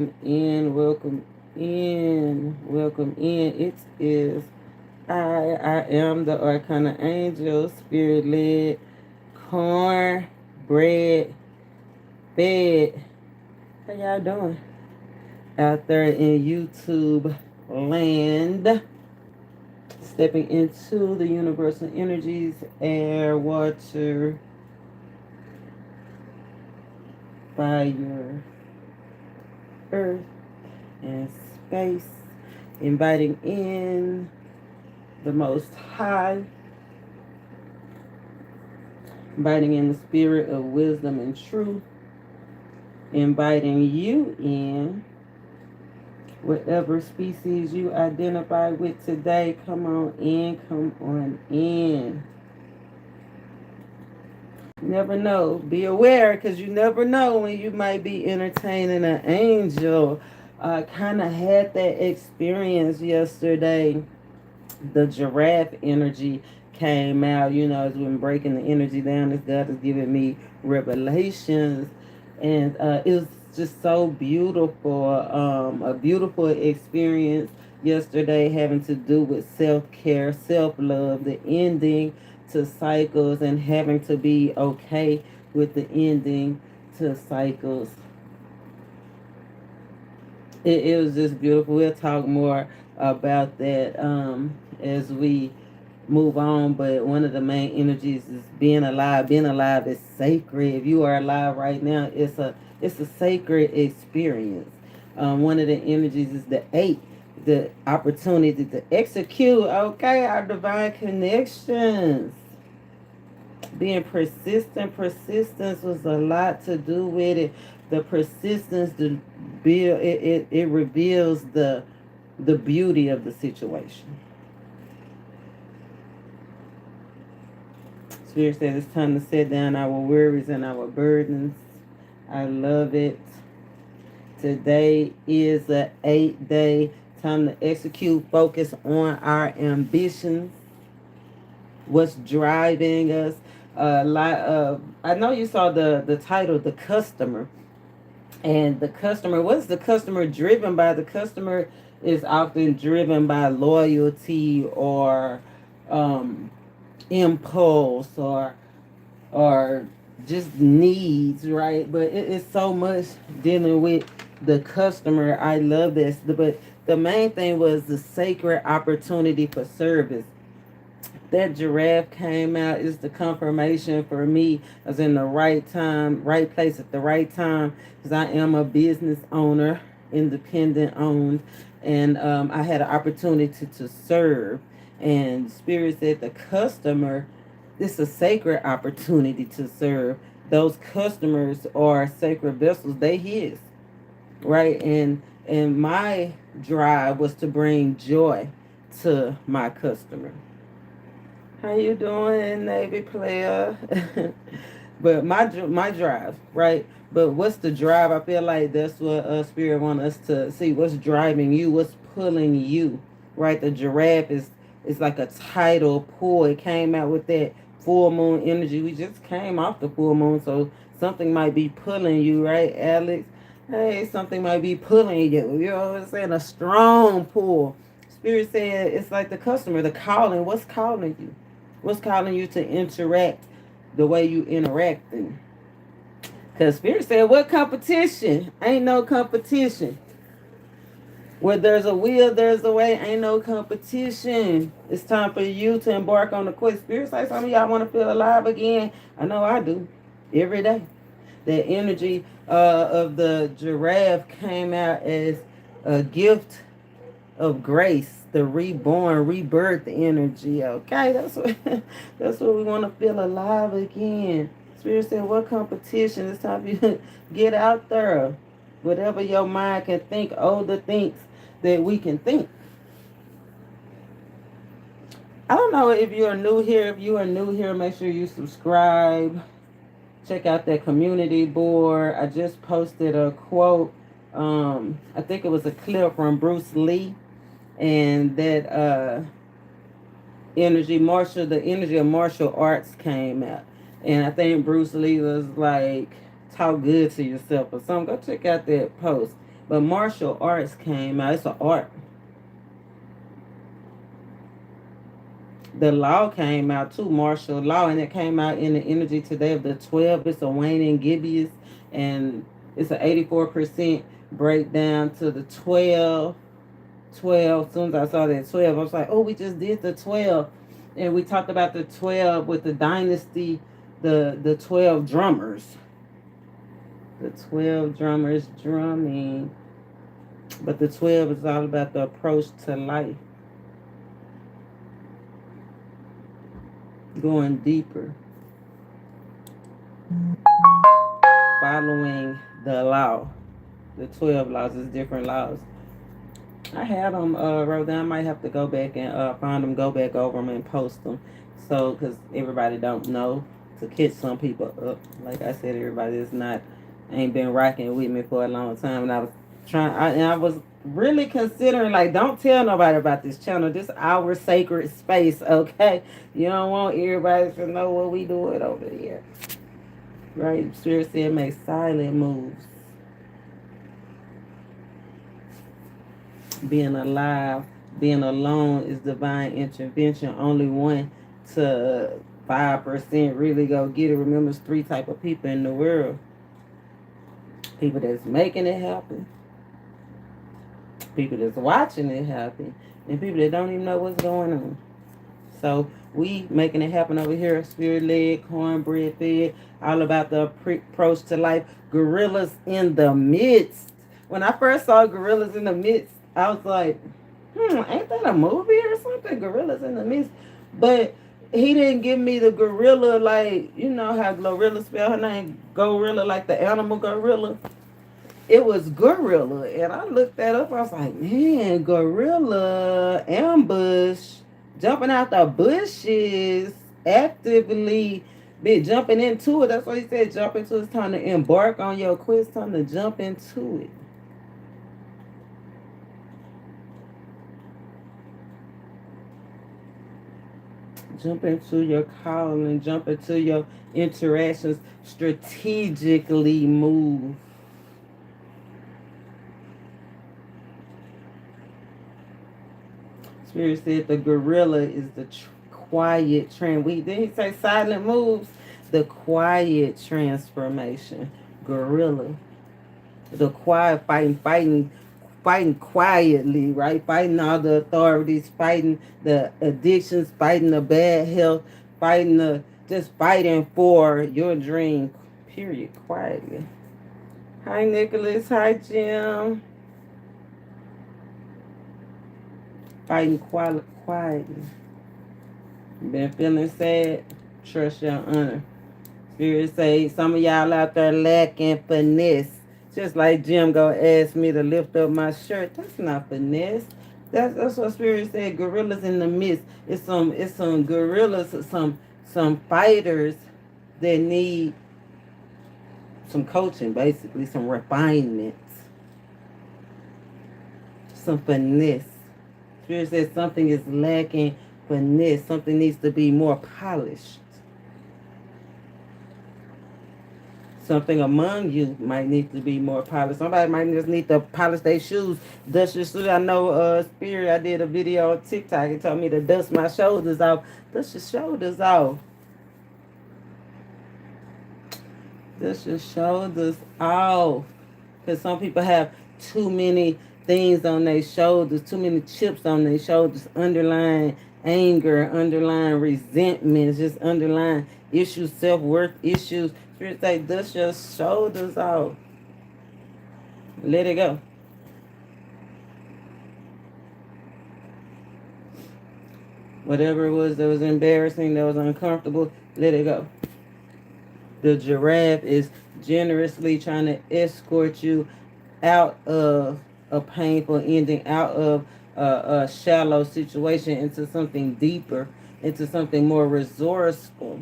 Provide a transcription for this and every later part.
Welcome welcome in. It is I am the Arcana Angel, Spirit led, corn, bread, fed. How y'all doing? Out there in YouTube land, stepping into the universal energies, air, water, fire, earth, and space, inviting in the Most High, inviting in the spirit of wisdom and truth, inviting you in, whatever species you identify with today. Come on in, come on in. Never know. Be aware, because you never know when you might be entertaining an angel. I kind of had that experience yesterday. The giraffe energy came out, as we're breaking the energy down, as God has given me revelations. And it was just so beautiful, a beautiful experience yesterday, having to do with self-care, self-love, the ending to cycles, and having to be okay with the ending to cycles. It was just beautiful. We'll talk more about that as we move on. But one of the main energies is being alive. Being alive is sacred. If you are alive right now, it's a sacred experience. One of the energies is the 8, the opportunity to execute. Okay, our divine connections. Being persistent. Persistence was a lot to do with it. The persistence to build it reveals the beauty of the situation. Spirit said it's time to set down our worries and our burdens. I love it. Today is the 8th day. Time to execute, focus on our ambitions. What's driving us? A lot of, I know you saw the title, The Customer. And the customer, what's the customer driven by? The customer is often driven by loyalty or impulse or just needs, right? But it's so much dealing with the customer. I love this. But the main thing was the sacred opportunity for service. That giraffe came out is the confirmation for me. I was in the right time, right place at the right time, because I am a business owner, independent owned, and I had an opportunity to serve. And Spirit said the customer, it's a sacred opportunity to serve. Those customers are sacred vessels. They His, right? And my drive was to bring joy to my customer. How you doing, Navy player? But my drive, right? But what's the drive? I feel like that's what Spirit want us to see. What's driving you? What's pulling you? Right? The giraffe is like a tidal pull. It came out with that full moon energy. We just came off the full moon, so something might be pulling you, right, Alex? Hey, something might be pulling you. You know what I'm saying? A strong pull. Spirit said it's like the customer, the calling. What's calling you? What's calling you to interact the way you interacting? Because Spirit said, what competition? Ain't no competition. Where there's a will, there's a way. Ain't no competition. It's time for you to embark on the quest. Spirit say some of y'all want to feel alive again. I know I do. Every day. The energy of the giraffe came out as a gift of grace, the reborn, rebirth energy. Okay, that's what that's what we want to feel alive again. Spirit said, what competition? It's time for you to get out there. Whatever your mind can think, the things that we can think. I don't know if you're new here. If you are new here, make sure you subscribe. Check out that community board. I just posted a quote. I think it was a clip from Bruce Lee, and that the energy of martial arts came out. And I think Bruce Lee was like, talk good to yourself or something. Go check out that post. But martial arts came out. It's an art. The law came out too, martial law, and it came out in the energy today of the 12. It's a waning gibbous, and it's an 84% breakdown to the 12. 12. As soon as I saw that 12, I was like, oh, we just did the 12. And we talked about the 12 with the Dynasty, the 12 drummers. The 12 drummers drumming. But the 12 is all about the approach to life. Going deeper. Following the law. The 12 laws is different laws. I had them wrote down. I might have to go back and find them, go back over them and post them. So, because everybody don't know, to catch some people up. Like I said, everybody is not, ain't been rocking with me for a long time. And I was I was really considering, like, don't tell nobody about this channel. This our sacred space, okay? You don't want everybody to know what we doing over here. Right? Spirit said make silent moves. Being alive, being alone is divine intervention. Only 1 to 5% really go get it. Remember, there's 3 type of people in the world. People that's making it happen, people that's watching it happen, and people that don't even know what's going on. So we making it happen over here. Spirit led, cornbread fed, all about the approach to life. Guerillas in the midst. When I first saw Guerillas in the midst, I was like, ain't that a movie or something? Guerillas in the midst. But he didn't give me the gorilla, like, you know how Glorilla spell her name, gorilla, like the animal gorilla. It was gorilla, and I looked that up. I was like, man, gorilla ambush, jumping out the bushes, actively be jumping into it. That's what he said. Jump into it. It's time to embark on your quest. Time to jump into it. Jump into your calling, jump into your interactions, strategically move. Spirit said the gorilla is the quiet trend. Didn't he say silent moves? The quiet transformation. Gorilla. The quiet fighting quietly, right? Fighting all the authorities, fighting the addictions, fighting the bad health, just fighting for your dream, period, quietly. Hi, Nicholas. Hi, Jim. Fighting quietly. Been feeling sad? Trust your honor. Spirit say some of y'all out there lacking finesse. Just like Jim go ask me to lift up my shirt. That's not finesse. That's what Spirit said. Gorillas in the midst. It's some gorillas, some fighters that need some coaching, basically, some refinement, some finesse. Spirit says something is lacking finesse. Something needs to be more polished. Something among you might need to be more polished. Somebody might just need to polish their shoes, dust your shoes. I know Spirit, I did a video on TikTok. It told me to dust my shoulders off. Dust your shoulders off. Dust your shoulders off. Because some people have too many things on their shoulders, too many chips on their shoulders, underlying anger, underlying resentments, just underlying issues, self-worth issues. Spirit say, dust your shoulders off. Let it go. Whatever it was that was embarrassing, that was uncomfortable, let it go. The giraffe is generously trying to escort you out of a painful ending, out of a shallow situation, into something deeper, into something more resourceful,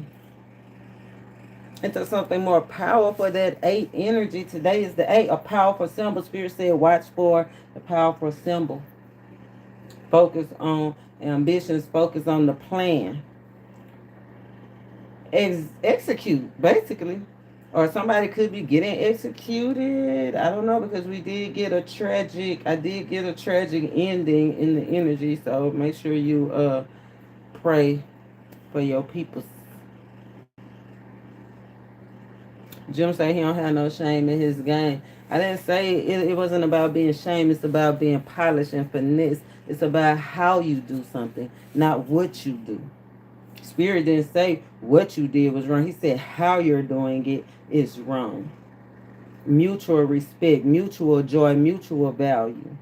into something more powerful. That 8 energy today is the 8, a powerful symbol. Spirit said, watch for the powerful symbol. Focus on ambitions, focus on the plan. Execute, basically. Or somebody could be getting executed. I don't know, because we did get a tragic. I did get a tragic ending in the energy. So make sure you pray for your people. Jim say he don't have no shame in his game. I didn't say it wasn't about being shame. It's about being polished and finesse. It's about how you do something, not what you do. Spirit didn't say what you did was wrong. He said how you're doing it is wrong. Mutual respect, mutual joy, mutual value,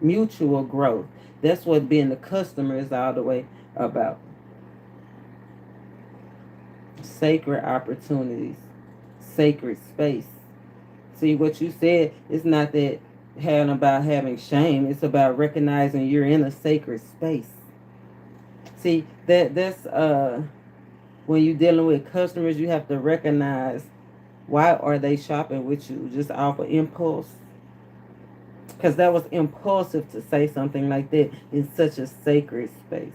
mutual growth. That's what being the customer is all the way about. Sacred opportunities, sacred space. See, what you said is not that having about having shame. It's about recognizing you're in a sacred space. See, that's when you're dealing with customers, you have to recognize, why are they shopping with you? Just off of impulse? Because that was impulsive to say something like that in such a sacred space.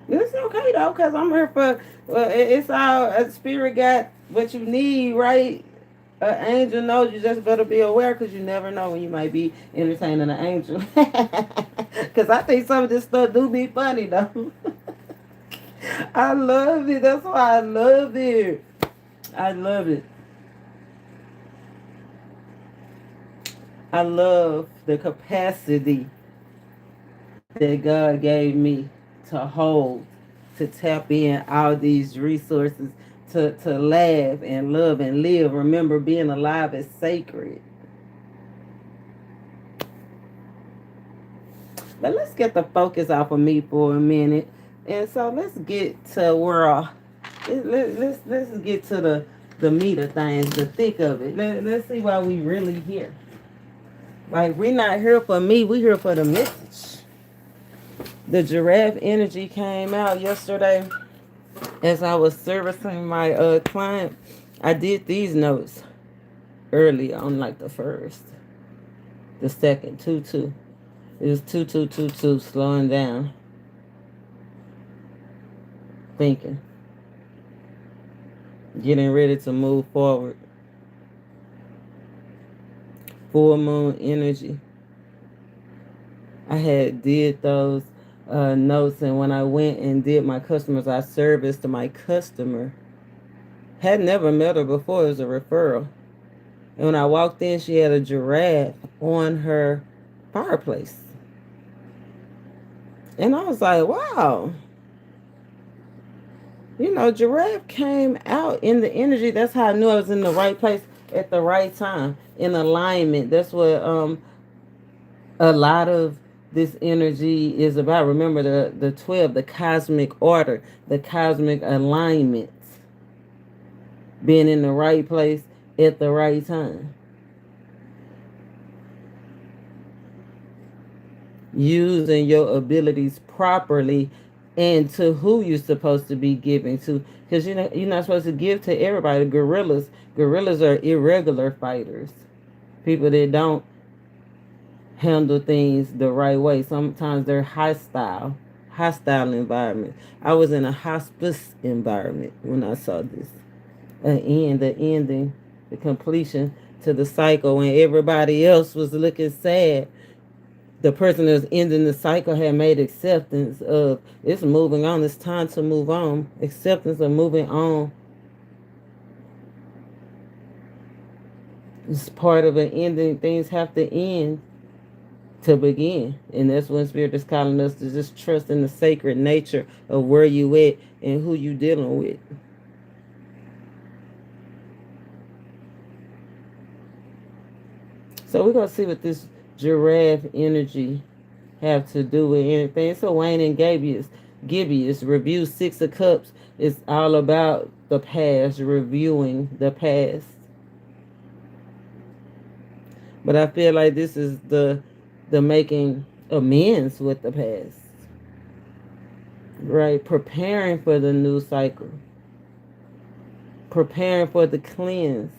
It's okay though, because I'm here for, well, it's all, a spirit got what you need, right? An angel knows, you just better be aware, because you never know when you might be entertaining an angel. Because I think some of this stuff do be funny though. I love it. That's why I love it. I love it. I love the capacity that God gave me to hold, to tap in all these resources, to laugh and love and live. Remember, being alive is sacred. But let's get the focus off of me for a minute. And so let's get to where let's get to the meat of things, the thick of it. Let's see why we really here. Like, we're not here for me, we here for the message. The giraffe energy came out yesterday as I was servicing my client. I did these notes early on, like the first, the second, 2-2. It was 2-2-2-2, slowing down, thinking, getting ready to move forward. Full moon energy. I had did those notes, and when I went and did my customers, I serviced my customer. Had never met her before. It was a referral. And when I walked in, she had a giraffe on her fireplace. And I was like, wow. You know, giraffe came out in the energy. That's how I knew I was in the right place at the right time, in alignment. That's what a lot of this energy is about. Remember the 12, the cosmic order, the cosmic alignment, being in the right place at the right time. Using your abilities properly and to who you're supposed to be giving to. Because you're not supposed to give to everybody. Gorillas are irregular fighters. People that don't handle things the right way. Sometimes they're hostile environment. I was in a hospice environment when I saw this. The ending, the completion to the cycle, when everybody else was looking sad. The person that was ending the cycle had made acceptance of, it's moving on, it's time to move on. Acceptance of moving on is part of an ending. Things have to end to begin. And that's when Spirit is calling us to just trust in the sacred nature of where you at and who you dealing with. So we're going to see what this giraffe energy have to do with anything. So Wayne and Gibbius, review 6 of Cups. It's all about the past, reviewing the past. But I feel like this is the making amends with the past. Right? Preparing for the new cycle. Preparing for the cleanse.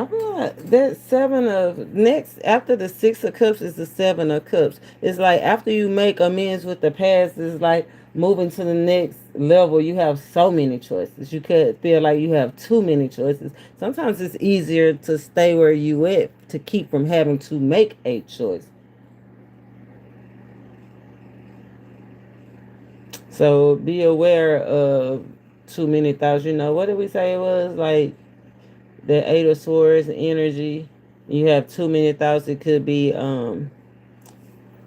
I feel like that seven of next after the six of cups is the seven of cups. It's like after you make amends with the past, it's like moving to the next level. You have so many choices. You could feel like you have too many choices. Sometimes it's easier to stay where you at to keep from having to make a choice. So be aware of too many thoughts. You know, what did we say it was? Like the eight of swords energy. You have too many thoughts. It could be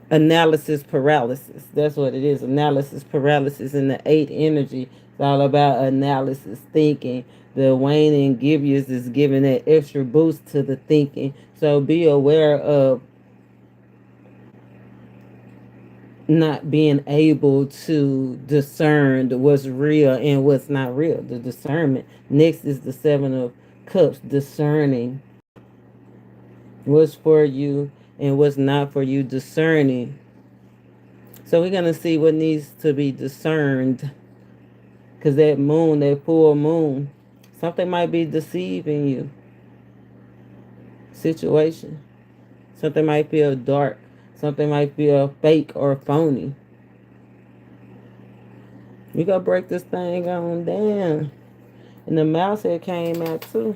analysis paralysis. That's what it is. Analysis paralysis. And the eight energy. It's all about analysis, thinking. The waning Guerillas is giving that extra boost to the thinking. So be aware of not being able to discern what's real and what's not real. The discernment. Next is the seven of cups, discerning what's for you and what's not for you, discerning. So we're going to see what needs to be discerned, because that moon, that full moon, something might be deceiving you. Situation. Something might feel dark. Something might feel fake or phony. We gotta break this thing on down. And the mouse head came out too.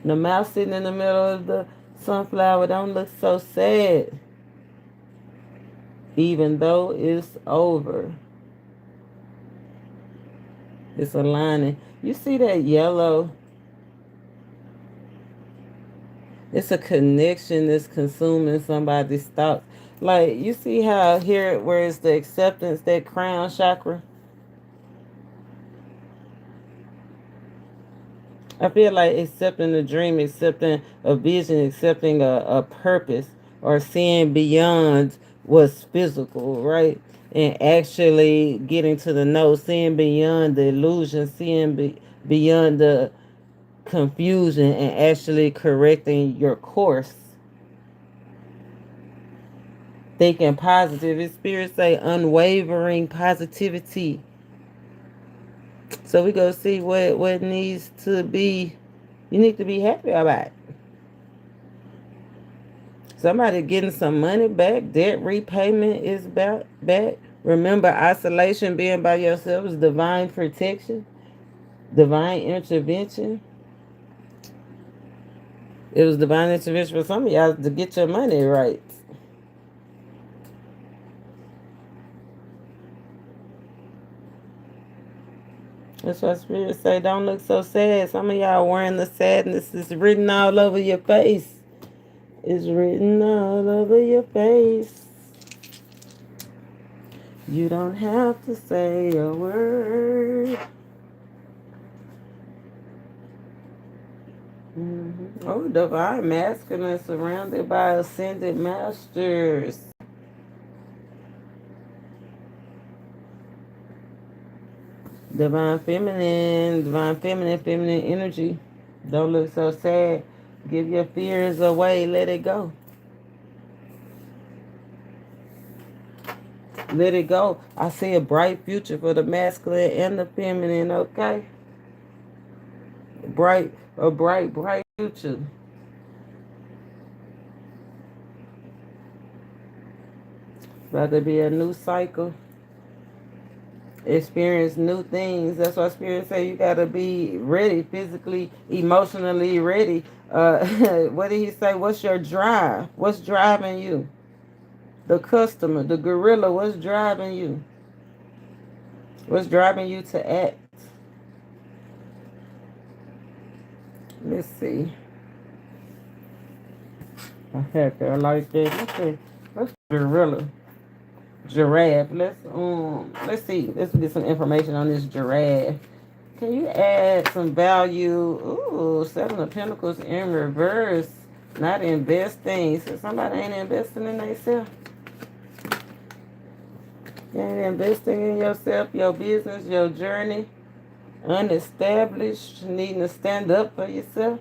The mouse sitting in the middle of the sunflower don't look so sad. Even though it's over. It's aligning. You see that yellow? It's a connection that's consuming somebody's thoughts. Like, you see how here where it's the acceptance, that crown chakra? I feel like accepting a dream, accepting a vision, accepting a purpose, or seeing beyond what's physical, right? And actually getting to the know, seeing beyond the illusion, seeing beyond the confusion, and actually correcting your course. Thinking positive. His spirit say unwavering positivity. So we go see what needs to be. You need to be happy about it. Somebody getting some money back. Debt repayment is back. Remember, isolation, being by yourself, is divine protection, divine intervention. It was divine intervention for some of y'all to get your money right. That's why Spirit say, don't look so sad. Some of y'all wearing the sadness. It's written all over your face. It's written all over your face. You don't have to say a word. Oh, divine masculine surrounded by ascended masters. Divine feminine, feminine energy. Don't look so sad. Give your fears away. Let it go. Let it go. I see a bright future for the masculine and the feminine, okay? A bright future. About to be a new cycle. Experience new things. That's why Spirit say you gotta be ready, physically, emotionally ready. What did he say? What's your drive? What's driving you? The customer, the gorilla, what's driving you? What's driving you to act? Let's see. I had that like that. What's gorilla? Giraffe. Let's see. Let's get some information on this giraffe. Can you add some value? Ooh, Seven of Pentacles in reverse. Not investing. So somebody ain't investing in themselves. You ain't investing in yourself, your business, your journey. Unestablished, needing to stand up for yourself.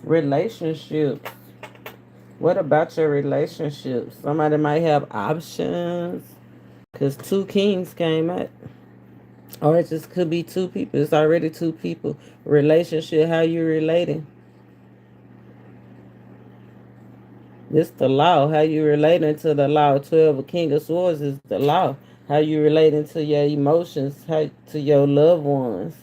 Relationships. What about your relationships? Somebody might have options. Because two kings came out. Or it just could be two people. It's already two people. Relationship, how you relating. It's the law. How you relating to the law. 12 of King of Swords is the law. How you relating to your emotions, how to your loved ones.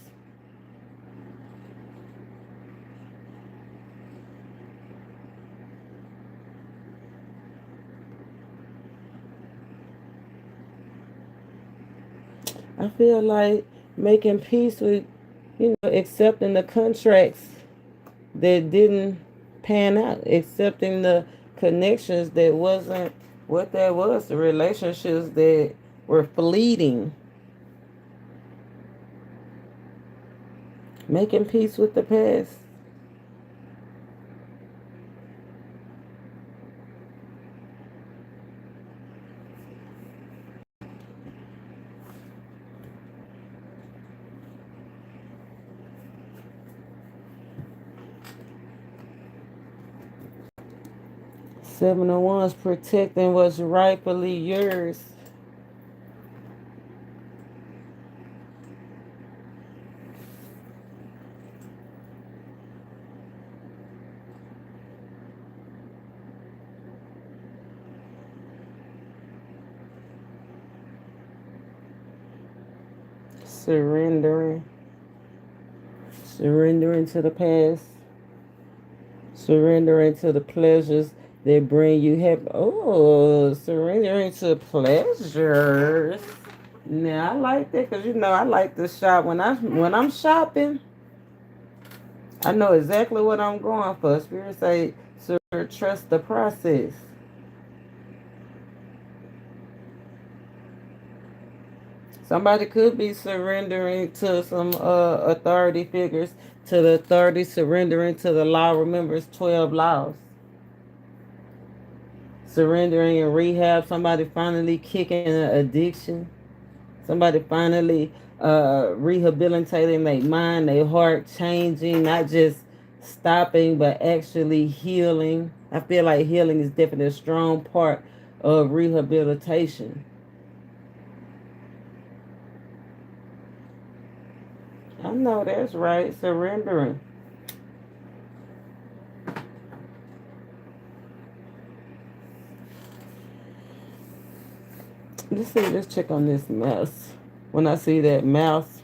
I feel like making peace with, accepting the contracts that didn't pan out, accepting the connections that wasn't what that was, the relationships that were fleeting, making peace with the past. 701 is protecting what's rightfully yours. Surrendering, surrendering to the past, surrendering to the pleasures that bring you happy. Oh, surrendering to pleasures. Now I like that because I like to shop when I'm shopping. I know exactly what I'm going for. Spirit say, trust the process. Somebody could be surrendering to some authority figures, to the authority, surrendering to the law. Remember, it's 12 laws. Surrendering in rehab. Somebody finally kicking an addiction. Somebody finally rehabilitating their mind, their heart, changing, not just stopping, but actually healing. I feel like healing is definitely a strong part of rehabilitation. I know that's right. Surrendering. Let's see. Let's check on this mouse. When I see that mouse,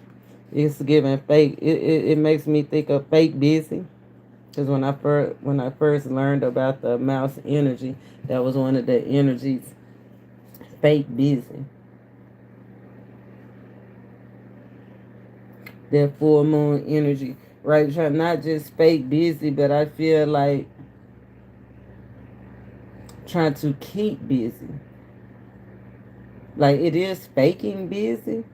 it's giving fake. It makes me think of fake busy. Because when I first learned about the mouse energy, that was one of the energies. Fake busy. That full moon energy, right? Not just fake busy, but I feel like trying to keep busy. Like it is faking busy,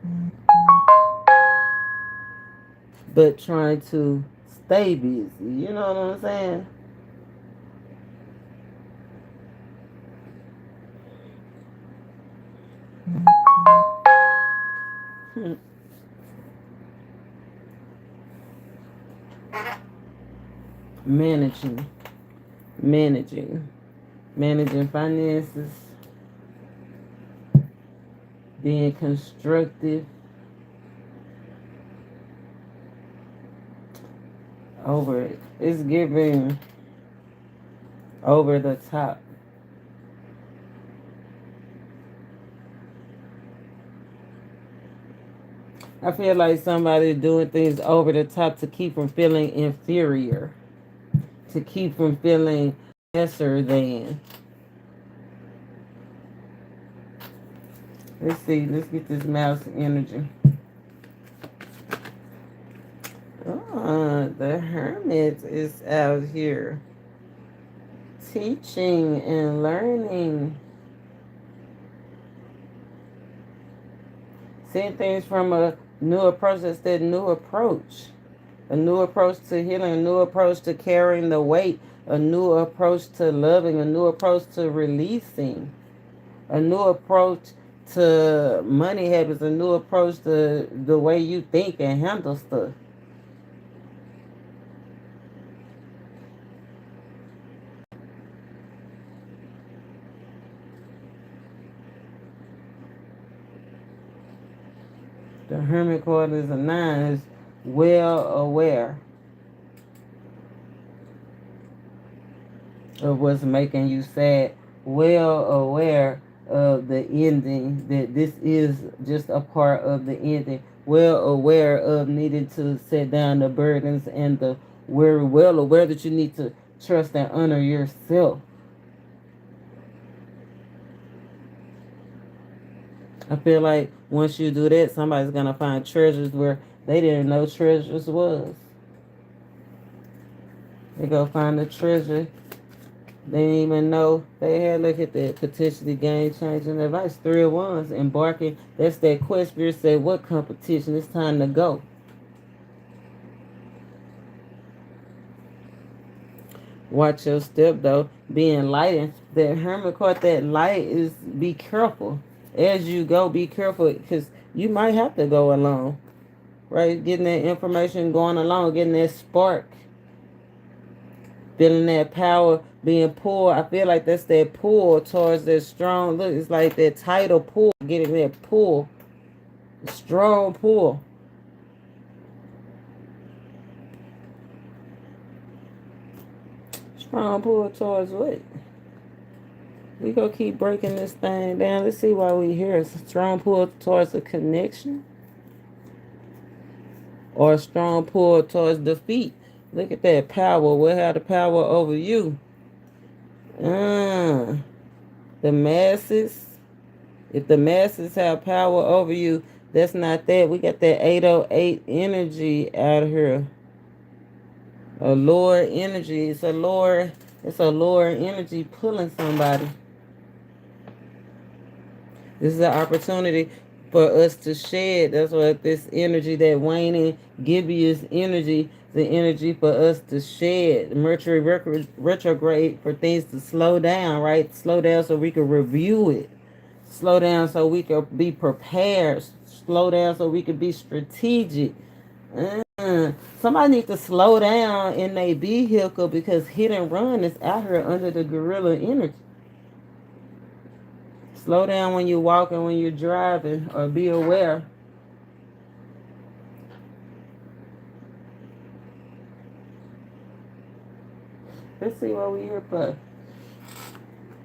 but trying to stay busy. You know what I'm saying? Hmm. Managing, managing, managing finances, being constructive over it. It's giving over the top. I feel like somebody doing things over the top to keep from feeling inferior, to keep from feeling lesser than. Let's see. Let's get this mouse energy. The hermit is out here teaching and learning, seeing things from a new approach. That's that new approach. A new approach to healing, a new approach to carrying the weight, a new approach to loving, a new approach to releasing, a new approach to money habits, a new approach to the way you think and handle stuff. The Hermit card is a 9. Is well aware of what's making you sad. Well aware of the ending, that this is just a part of the ending. Well aware of needing to set down the burdens and the worry. Well aware that you need to trust and honor yourself. I feel like once you do that, somebody's gonna find treasures where they didn't know treasures was. They go find the treasure they didn't even know they had. Look at that, potentially game-changing advice. 3 of Wands, embarking. That's that quest. Spirit said, what competition? It's time to go. Watch your step, though. Be enlightened. That Hermit card, that light is be careful. As you go, be careful, because you might have to go alone. Right? Getting that information, going along, getting that spark. Feeling that power being pulled. I feel like that's that pull towards that strong. Look, it's like that tidal pull. Getting that pull. Strong pull. Strong pull towards what? We gonna keep breaking this thing down. Let's see why we here. It's a strong pull towards a connection. Or a strong pull towards defeat. Look at that power. We'll have the power over you. The masses. If the masses have power over you, that's not that. We got that 808 energy out here. A lower energy. It's a lower energy pulling somebody. This is an opportunity for us to shed. That's what this energy, that waning, gibbous energy, the energy for us to shed. Mercury retrograde for things to slow down, right? Slow down so we can review it. Slow down so we can be prepared. Slow down so we can be strategic. Somebody needs to slow down in their vehicle, because hit and run is out here under the gorilla energy. Slow down when you're walking, when you're driving, or be aware. Let's see what we here for.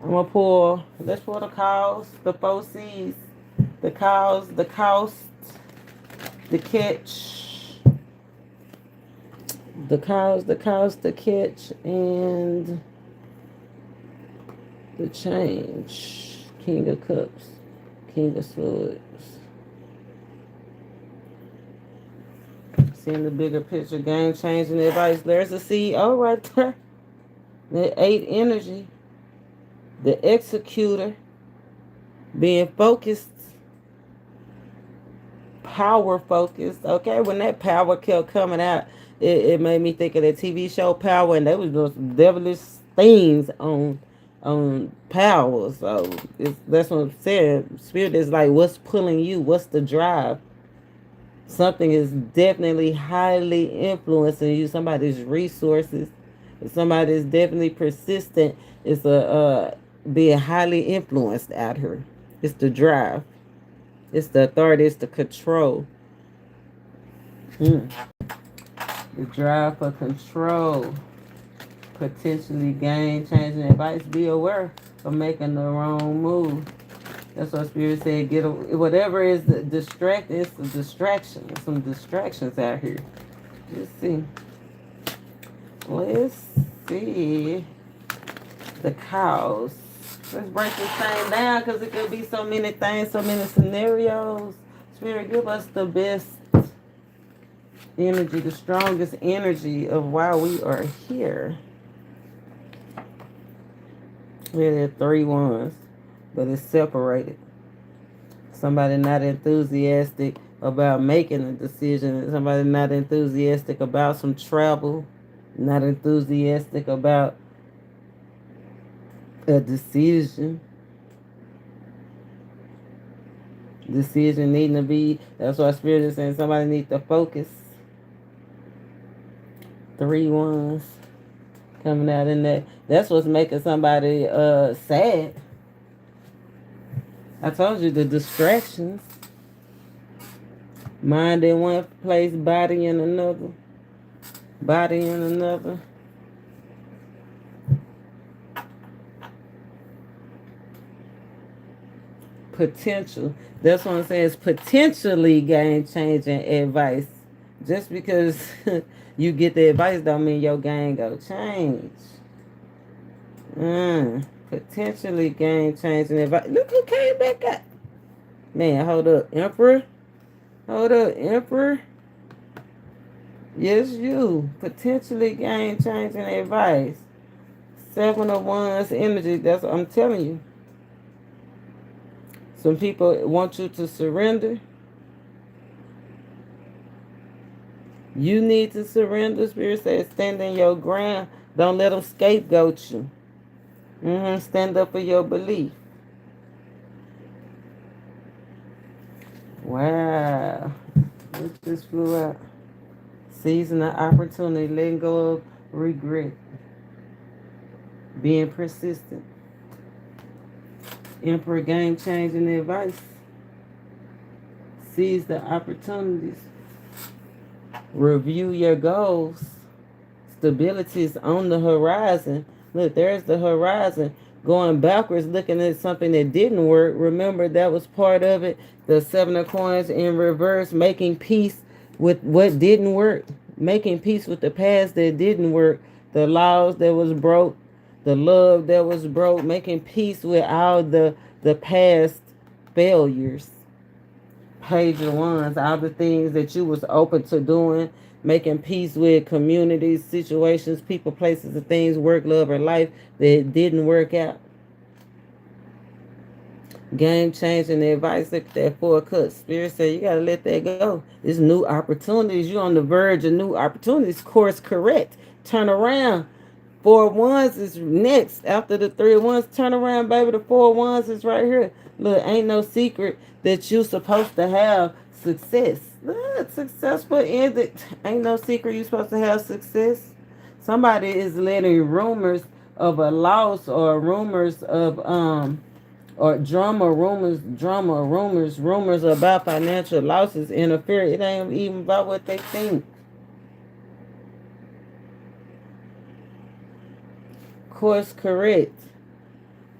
I'm gonna pull. Let's pull the cows, the 4 C's, the cows, the cost, the catch, the cows, the catch, and the change. King of Cups, King of Swords. Seeing the bigger picture, game changing advice. There's a CEO right there. The 8 energy. The executor. Being focused. Power focused. Okay, when that power kept coming out, it made me think of that TV show Power, and there was those devilish things on power. So that's what I'm saying. Spirit is like, what's pulling you? What's the drive? Something is definitely highly influencing you. Somebody's resources. Somebody is definitely persistent. It's being highly influenced out here. It's the drive. It's the authority. It's the control. The drive for control. Potentially game-changing advice. Be aware of making the wrong move. That's what Spirit said. Whatever is the distract. It's a distraction. There's some distractions out here. Let's see. Let's see. The cows. Let's break this thing down, because it could be so many things, so many scenarios. Spirit, give us the best energy, the strongest energy of why we are here. We have 3 Wands, but it's separated. Somebody not enthusiastic about making a decision. Somebody not enthusiastic about some travel. Not enthusiastic about a decision. Decision needing to be. That's why Spirit is saying somebody needs to focus. 3 Wands coming out in that. That's what's making somebody sad. I told you, the distractions. Mind in one place, body in another. Body in another. Potential. That's what I'm saying. It's potentially game changing advice. Just because you get the advice don't mean your game go change. Potentially game changing advice. Look who came back up. Man, hold up. Emperor. Hold up, Emperor. Yes, you. Potentially game changing advice. 7 of Wands energy. That's what I'm telling you. Some people want you to surrender. You need to surrender. Spirit says stand in your ground. Don't let them scapegoat you. Stand up for your belief. Wow. It just flew out. Seizing the opportunity. Letting go of regret. Being persistent. Emperor game changing advice. Seize the opportunities. Review your goals. Stability is on the horizon. Look, there's the horizon. Going backwards, looking at something that didn't work. Remember, that was part of it. The 7 of Coins in reverse, making peace with what didn't work. Making peace with the past that didn't work. The laws that was broke. The love that was broke. Making peace with all the past failures. Page of Wands, all the things that you was open to doing, making peace with communities, situations, people, places, and things, work, love, or life that didn't work out. Game changing advice. Look at that 4 of Cups. Spirit said you gotta let that go. It's new opportunities. You're on the verge of new opportunities. Course correct. Turn around. 4 of Wands is next. After the 3 of Wands, turn around, baby. The 4 of Wands is right here. Look, ain't no secret that you supposed to have success. Look, successful ended. Ain't no secret you supposed to have success. Somebody is letting rumors of a loss or rumors of or rumors about financial losses interfere. It ain't even about what they think. Course correct.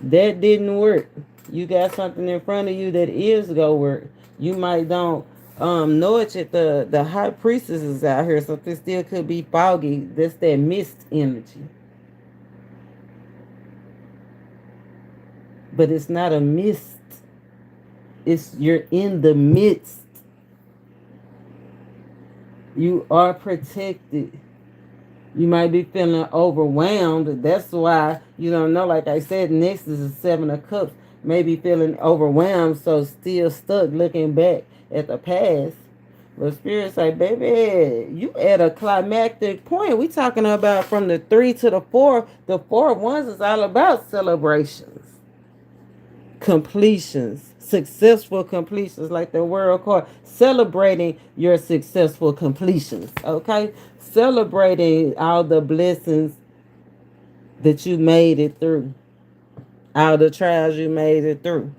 That didn't work. You got something in front of you that is gonna work. You might don't know it yet. The high priestess is out here, so it still could be foggy. That's that mist energy. But it's not a mist. It's you're in the midst. You are protected. You might be feeling overwhelmed. That's why you don't know. Like I said, next is the 7 of Cups. Maybe feeling overwhelmed, so still stuck looking back at the past. But Spirit say, baby, you at a climactic point. We talking about from the 3 to the 4. The 4 of Wands is all about celebrations, completions, successful completions, like the world card. Celebrating your successful completions, okay? Celebrating all the blessings that you made it through, all the trials you made it through.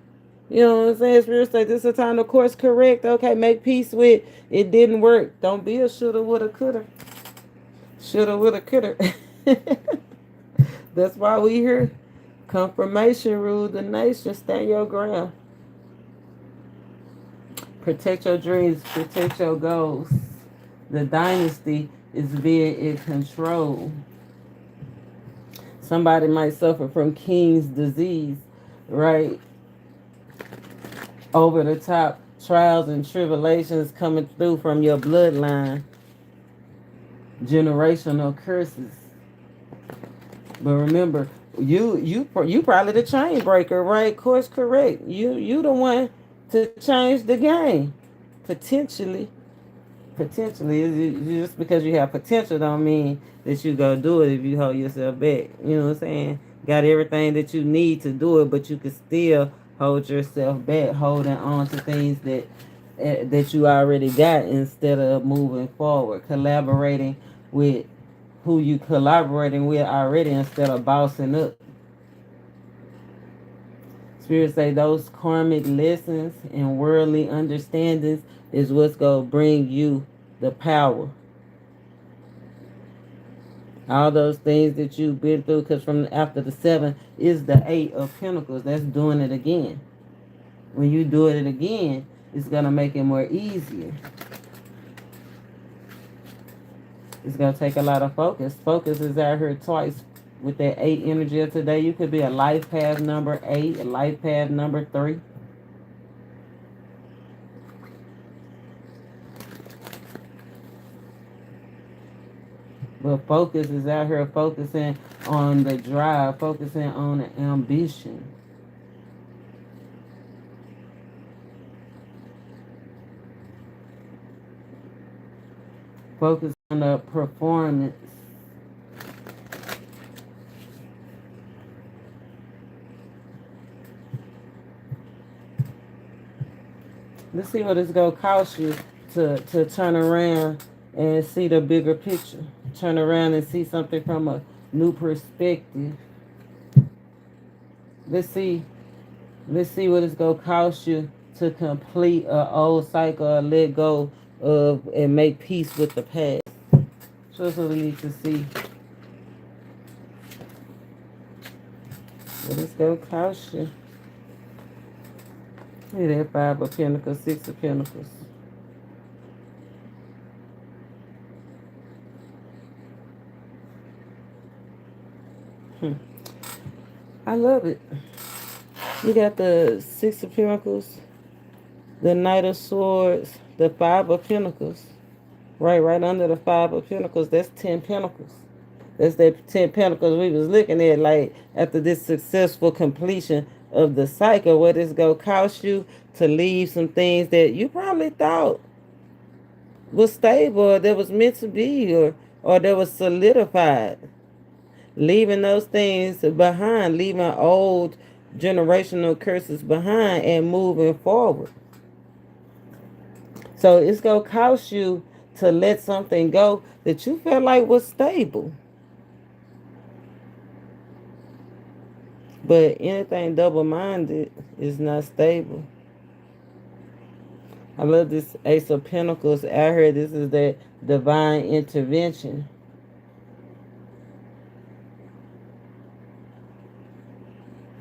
You know what I'm saying? Spirit say this is a time to course correct. Okay, make peace with it didn't work. Don't be a shoulda, woulda, coulda. Shoulda, woulda, coulda. That's why we here. Confirmation rule the nation. Stand your ground. Protect your dreams. Protect your goals. The dynasty is being in control. Somebody might suffer from King's disease, right? Over the top trials and tribulations coming through from your bloodline. Generational curses. But remember, you probably the chain breaker, right? Course correct. You the one to change the game. Potentially. Just because you have potential don't mean that you go do it if you hold yourself back. You know what I'm saying? Got everything that you need to do it, but you can still hold yourself back, holding on to things that you already got instead of moving forward, collaborating with who you collaborating with already instead of bossing up. Spirit say those karmic lessons and worldly understandings is what's going to bring you the power. All those things that you've been through, because from after the 7 is the 8 of Pentacles. That's doing it again. When you do it again, it's going to make it more easier. It's going to take a lot of focus. Focus is out here twice with that 8 energy of today. You could be a life path number 8, a life path number 3. But focus is out here focusing on the drive, focusing on the ambition. Focus on the performance. Let's see what it's going to cost you to turn around and see the bigger picture. Turn around and see something from a new perspective. Let's see what it's going to cost you to complete an old cycle or let go of and make peace with the past. So that's what we need to see. What it's going to cost you. Look at that 5 of Pentacles, 6 of Pentacles. I love it. You got the 6 of Pentacles, the Knight of Swords, the 5 of Pentacles. Right under the 5 of Pentacles, that's 10 Pentacles. That's that 10 Pentacles we was looking at, like, after this successful completion of the cycle, what it's going to cost you to leave some things that you probably thought was stable, or that was meant to be, or that was solidified. Leaving those things behind, leaving old generational curses behind and moving forward. So it's going to cost you to let something go that you felt like was stable. But anything double-minded is not stable. I love this Ace of Pentacles out here. This is that divine intervention.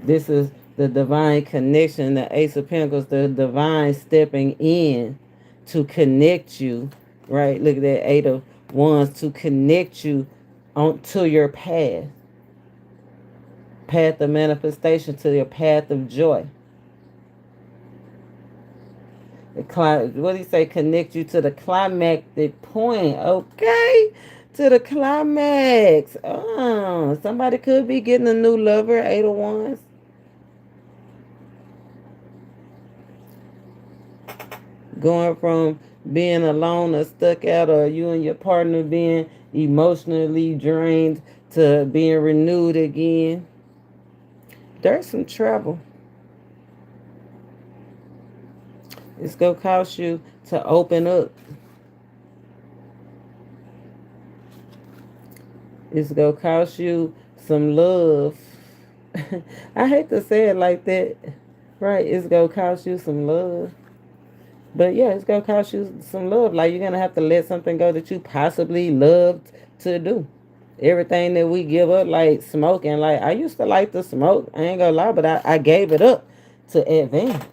This is the divine connection, the Ace of Pentacles, the divine stepping in to connect you, right? Look at that 8 of Wands, to connect you to your path. Path of manifestation, to your path of joy. What do you say? Connect you to the climactic point. Okay. To the climax. Oh, somebody could be getting a new lover, 8 of Wands. Going from being alone or stuck out, or you and your partner being emotionally drained, to being renewed again. There's some trouble. It's going to cost you to open up. It's going to cost you some love. I hate to say it like that. Right, it's going to cost you some love. But yeah, it's going to cost you some love. Like, you're going to have to let something go that you possibly loved to do. Everything that we give up, like smoking. Like, I used to like to smoke. I ain't going to lie, but I gave it up to advance.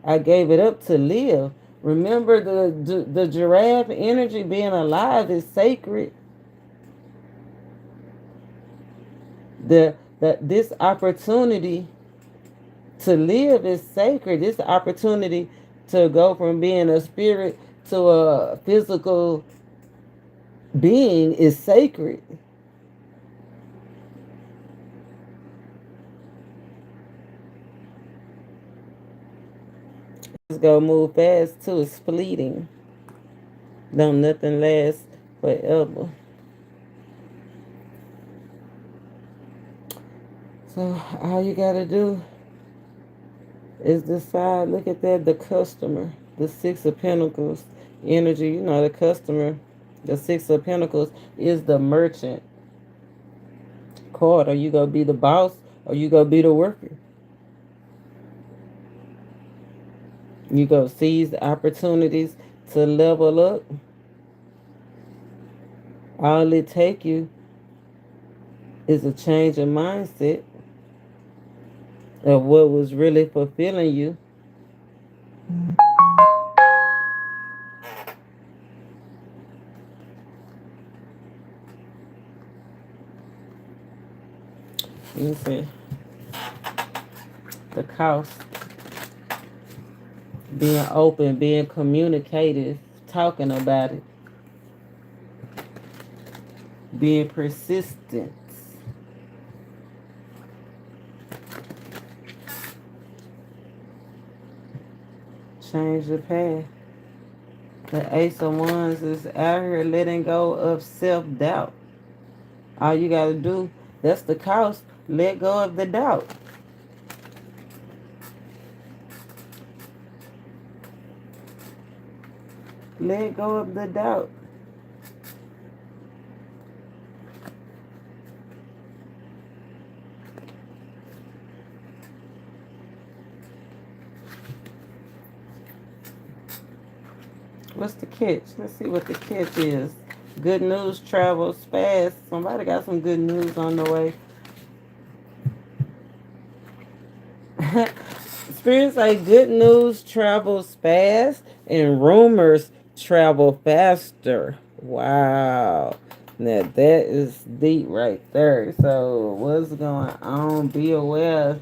I gave it up to live. Remember, the giraffe energy, being alive, is sacred. This opportunity to live is sacred. This opportunity to go from being a spirit to a physical being is sacred. It's gonna move fast too. It's fleeting. Don't nothing last forever. So all you gotta do is decide. Look at that, the customer, the 6 of Pentacles energy. You know, the customer, the 6 of Pentacles is the merchant card. Are you gonna be the boss, or you gonna be the worker? You go seize the opportunities to level up. All it take you is a change of mindset of what was really fulfilling you. You see, the cost, being open, being communicative, talking about it, being persistent. Change the path. The Ace of Wands is out here letting go of self-doubt. All you got to do, that's the cost. Let go of the doubt. Let go of the doubt. What's the catch? Let's see what the catch is. Good news travels fast. Somebody got some good news on the way. Spirits say good news travels fast and rumors travel faster. Wow. Now that is deep right there. So what's going on? Be aware.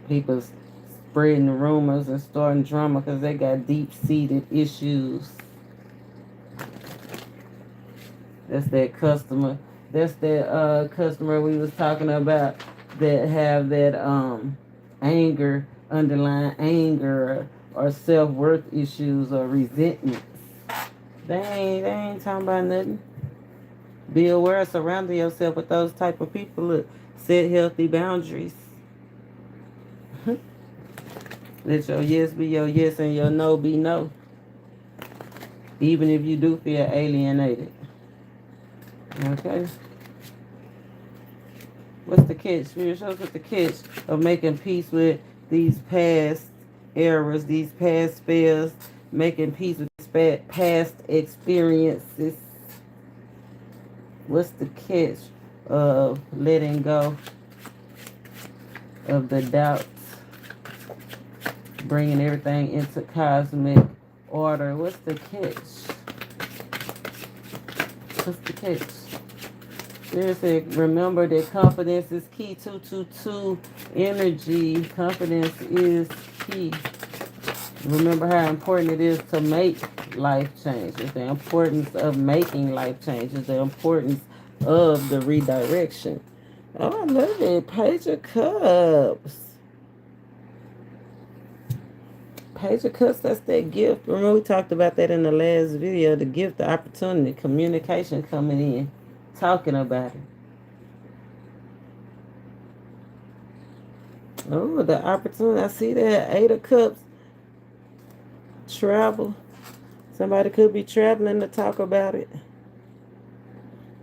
People spreading rumors and starting drama because they got deep-seated issues. That's that customer. That's that customer we was talking about that have that anger, underlying anger or self-worth issues or resentments. They ain't talking about nothing. Be aware of surrounding yourself with those type of people. Look, set healthy boundaries. Let your yes be your yes and your no be no. Even if you do feel alienated. Okay? What's the catch? Spirit shows us the catch of making peace with these past errors, these past fails, making peace with these past experiences. What's the catch of letting go of the doubts, bringing everything into cosmic order? What's the catch? What's the catch? Spirit said, remember that confidence is key. 222 energy. Confidence is key. Remember how important it is to make life changes. The importance of making life changes. The importance of the redirection. Oh, I love it. Page of Cups. Page of Cups, that's that gift. Remember we talked about that in the last video. The gift, the opportunity, communication coming in. Talking about it. Oh, the opportunity. I see that. 8 of Cups. Travel. Somebody could be traveling to talk about it.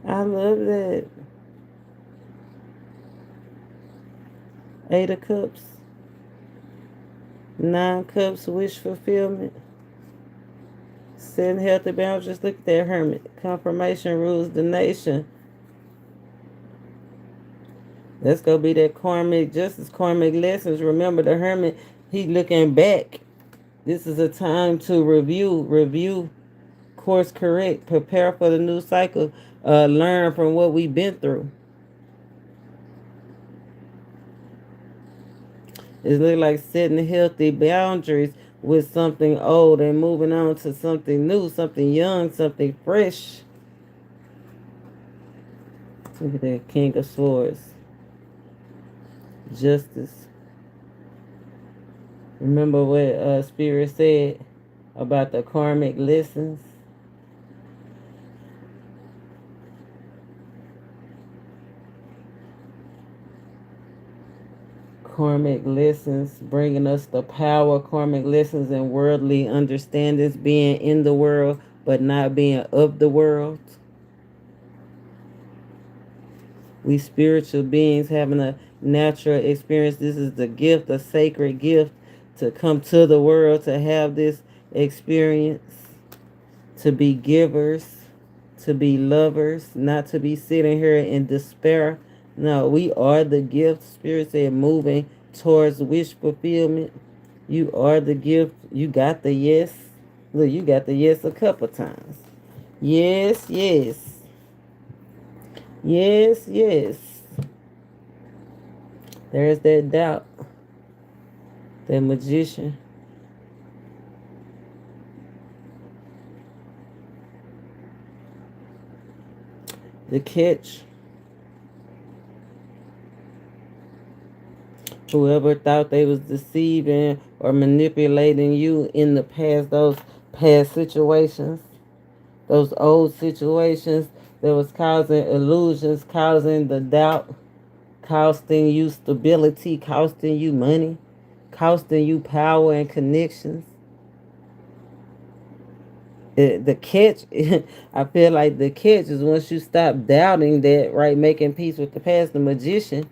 I love that. 8 of Cups. 9 Cups, wish fulfillment. Setting healthy boundaries. Look at that Hermit. Confirmation rules the nation. That's going to be that karmic justice, karmic lessons. Remember the Hermit, he looking back. This is a time to review, course correct, prepare for the new cycle, learn from what we've been through. It looks like setting healthy boundaries with something old and moving on to something new, something young, something fresh. Look at that King of Swords. Justice. Remember what Spirit said about the karmic lessons? Karmic lessons, bringing us the power, karmic lessons and worldly understandings, being in the world but not being of the world. We spiritual beings having to natural experience. This is the gift, a sacred gift to come to the world to have this experience, to be givers, to be lovers, not to be sitting here in despair. No, we are the gift. Spirit said moving towards wish fulfillment. You are the gift. You got the yes. Look, you got the yes a couple times. Yes, yes. Yes, yes. There's that doubt. That magician. The catch. Whoever thought they was deceiving or manipulating you in the past, those past situations, those old situations that was causing illusions, causing the doubt, costing you stability, costing you money, costing you power and connections. The catch, I feel like the catch is once you stop doubting that, right, making peace with the past, the magician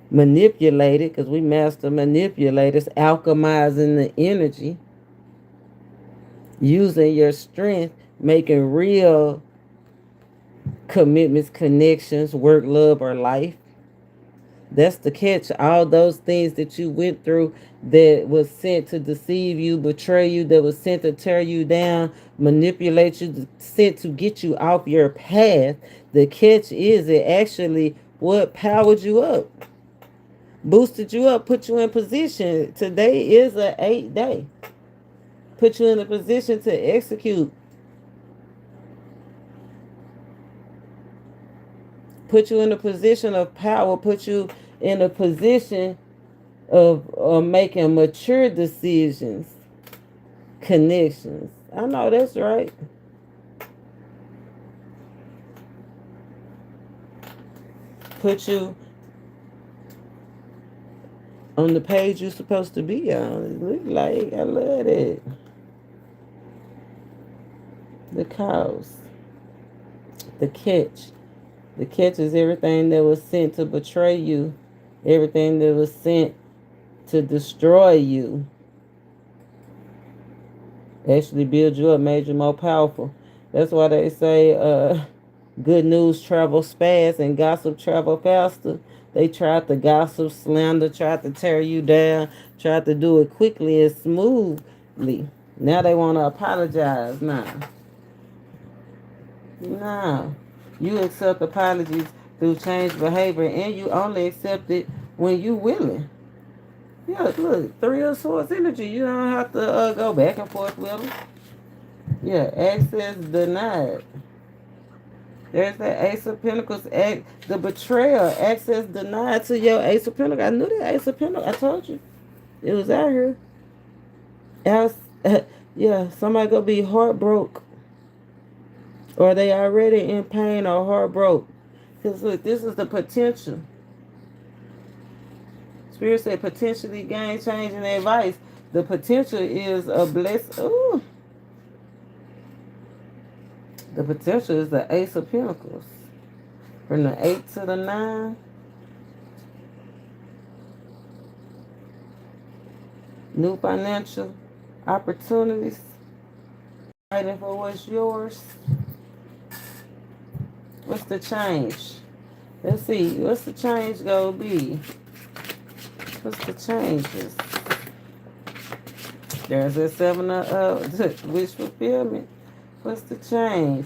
manipulated, because we master manipulators, alchemizing the energy, using your strength, making real commitments, connections, work, love, or life. That's the catch. All those things that you went through that was sent to deceive you, betray you, that was sent to tear you down, manipulate you, sent to get you off your path. The catch is it actually what powered you up, boosted you up, put you in position. Today is an 8 day. Put you in a position to execute. Put you in a position of power. Put you in a position of making mature decisions, connections. I know that's right. Put you on the page you're supposed to be on. It look like I love it. The cause, the catch. The catch is everything that was sent to betray you, everything that was sent to destroy you, actually build you up, made you more powerful. That's why they say good news travels fast and gossip travel faster. They tried to gossip, slander, tried to tear you down, tried to do it quickly and smoothly. Now they want to apologize. Nah. You accept apologies through changed behavior, and you only accept it when you willing. Yeah, look, 3 of Swords energy. You don't have to go back and forth with them. Yeah, access denied. There's that Ace of Pentacles, the betrayal, access denied to your Ace of Pentacles. I knew that Ace of Pentacles. I told you. It was out here. Else, yeah, somebody gonna be heartbroken. Or they already in pain or heartbroken. Because look, this is the potential. Spirit said potentially game changing advice. The potential is a blessing. Ooh. The potential is the Ace of Pentacles. From the 8 to the 9. New financial opportunities. Fighting for what's yours. What's the change? Let's see. What's the change gonna be? What's the changes? There's a 7 of wish fulfillment. What's the change?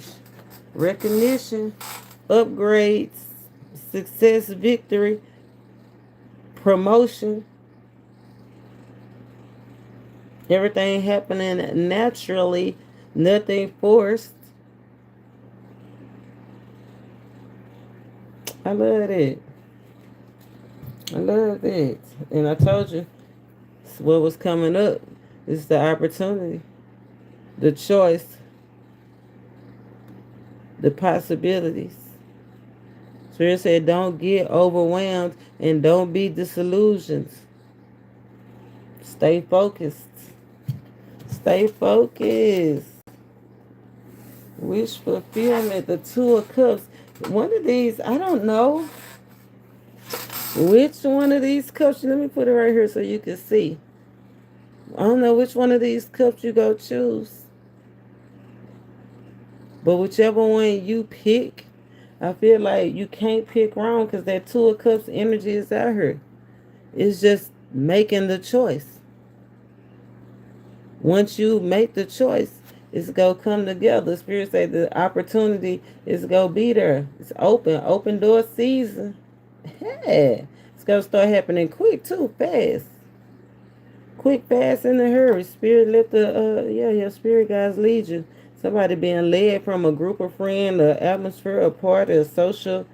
Recognition, upgrades, success, victory, promotion. Everything happening naturally, nothing forced. I love it. I love it. And I told you what was coming up is the opportunity, the choice, the possibilities. Spirit said, don't get overwhelmed and don't be disillusioned. Stay focused. Stay focused. Wish fulfillment, the 2 of Cups. One of these, I don't know. Which one of these cups? Let me put it right here so you can see. I don't know which one of these cups you go choose, but whichever one you pick, I feel like you can't pick wrong because that Two of Cups energy is out here. It's just making the choice. Once you make the choice, it's gonna come together. Spirit say the opportunity is gonna be there. It's open door season. Yeah, it's gonna start happening quick too, fast. Quick, fast, in a hurry. Spirit, let the your spirit guys lead you. Somebody being led from a group of friends, a atmosphere, a party, a social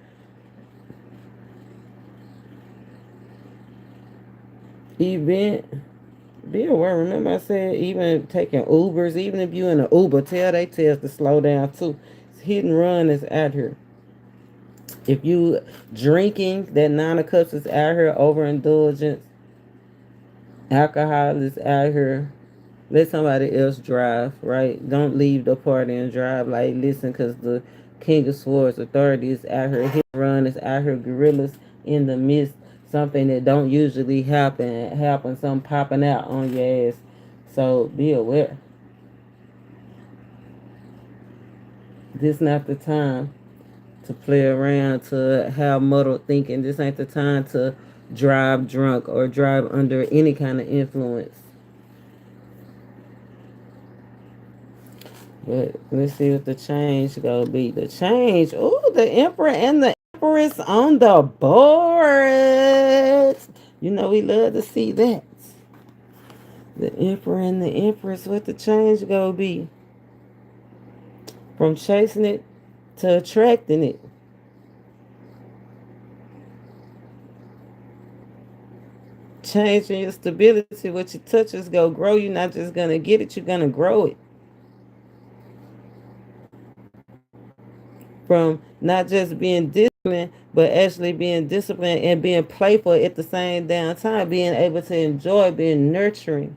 event. Be aware. Remember, I said even taking Ubers, even if you in an Uber, tell us to slow down too. Hit and run is out here. If you drinking, that Nine of Cups is out here. Overindulgence, alcohol is out here. Let somebody else drive, right? Don't leave the party and drive. Like, listen, because the King of Swords authority is out here. Hit and run is out here. Guerillas in the midst. Something that don't usually happen. Something popping out on your ass. So be aware. This not the time to play around, to have muddled thinking. This ain't the time to drive drunk or drive under any kind of influence. But let's see what the change gonna be. The change. Ooh, the Emperor and the Empress on the board. You know we love to see that. The Emperor and the Empress. What the change gonna be? From chasing it to attracting it. Changing your stability. What you touch is gonna grow. You're not just gonna get it. You're gonna grow it. From not just being disciplined, but actually being disciplined and being playful at the same damn time, being able to enjoy, being nurturing,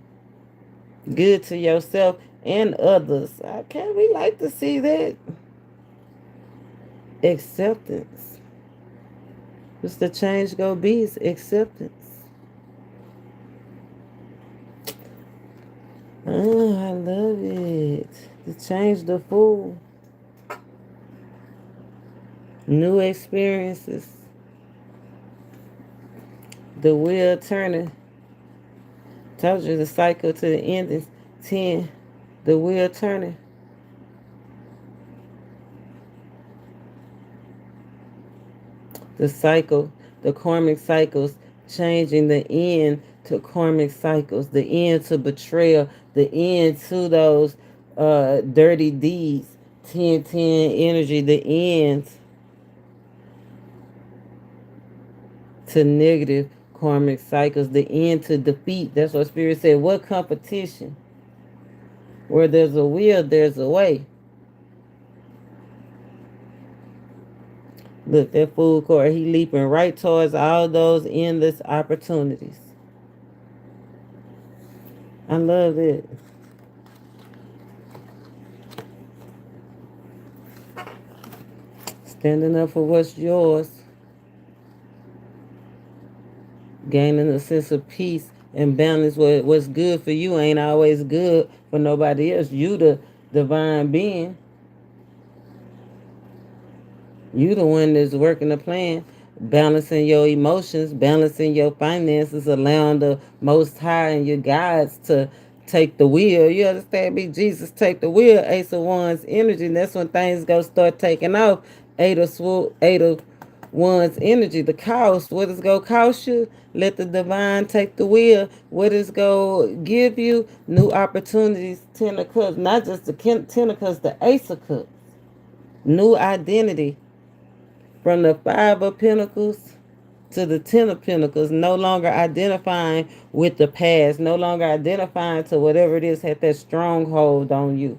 good to yourself and others. Okay, we like to see that. Acceptance. What's the change gonna be? It's acceptance. Oh, I love it. To change the fool. New experiences. The wheel turning. Told you the cycle to the end is 10. The wheel turning. The cycle, the karmic cycles, changing the end to karmic cycles, the end to betrayal, the end to those dirty deeds, 10-10 energy, the end to negative karmic cycles, the end to defeat. That's what Spirit said. What competition? Where there's a will, there's a way. Look, that food court, he leaping right towards all those endless opportunities. I love it. Standing up for what's yours. Gaining a sense of peace and balance. What's good for you ain't always good for nobody else. You the divine being. You the one that's working the plan, balancing your emotions, balancing your finances, allowing the Most High and your guides to take the wheel. You understand me? Jesus take the wheel. Ace of Wands energy. And that's when things go start taking off. Eight of Wands energy. The cost. What is going to cost you? Let the divine take the wheel. What is going to give you? New opportunities. Ten of Cups. Not just the Ten of Cups, the Ace of Cups. New identity. From the Five of Pentacles to the Ten of Pentacles, no longer identifying with the past, no longer identifying to whatever it is had that stronghold on you.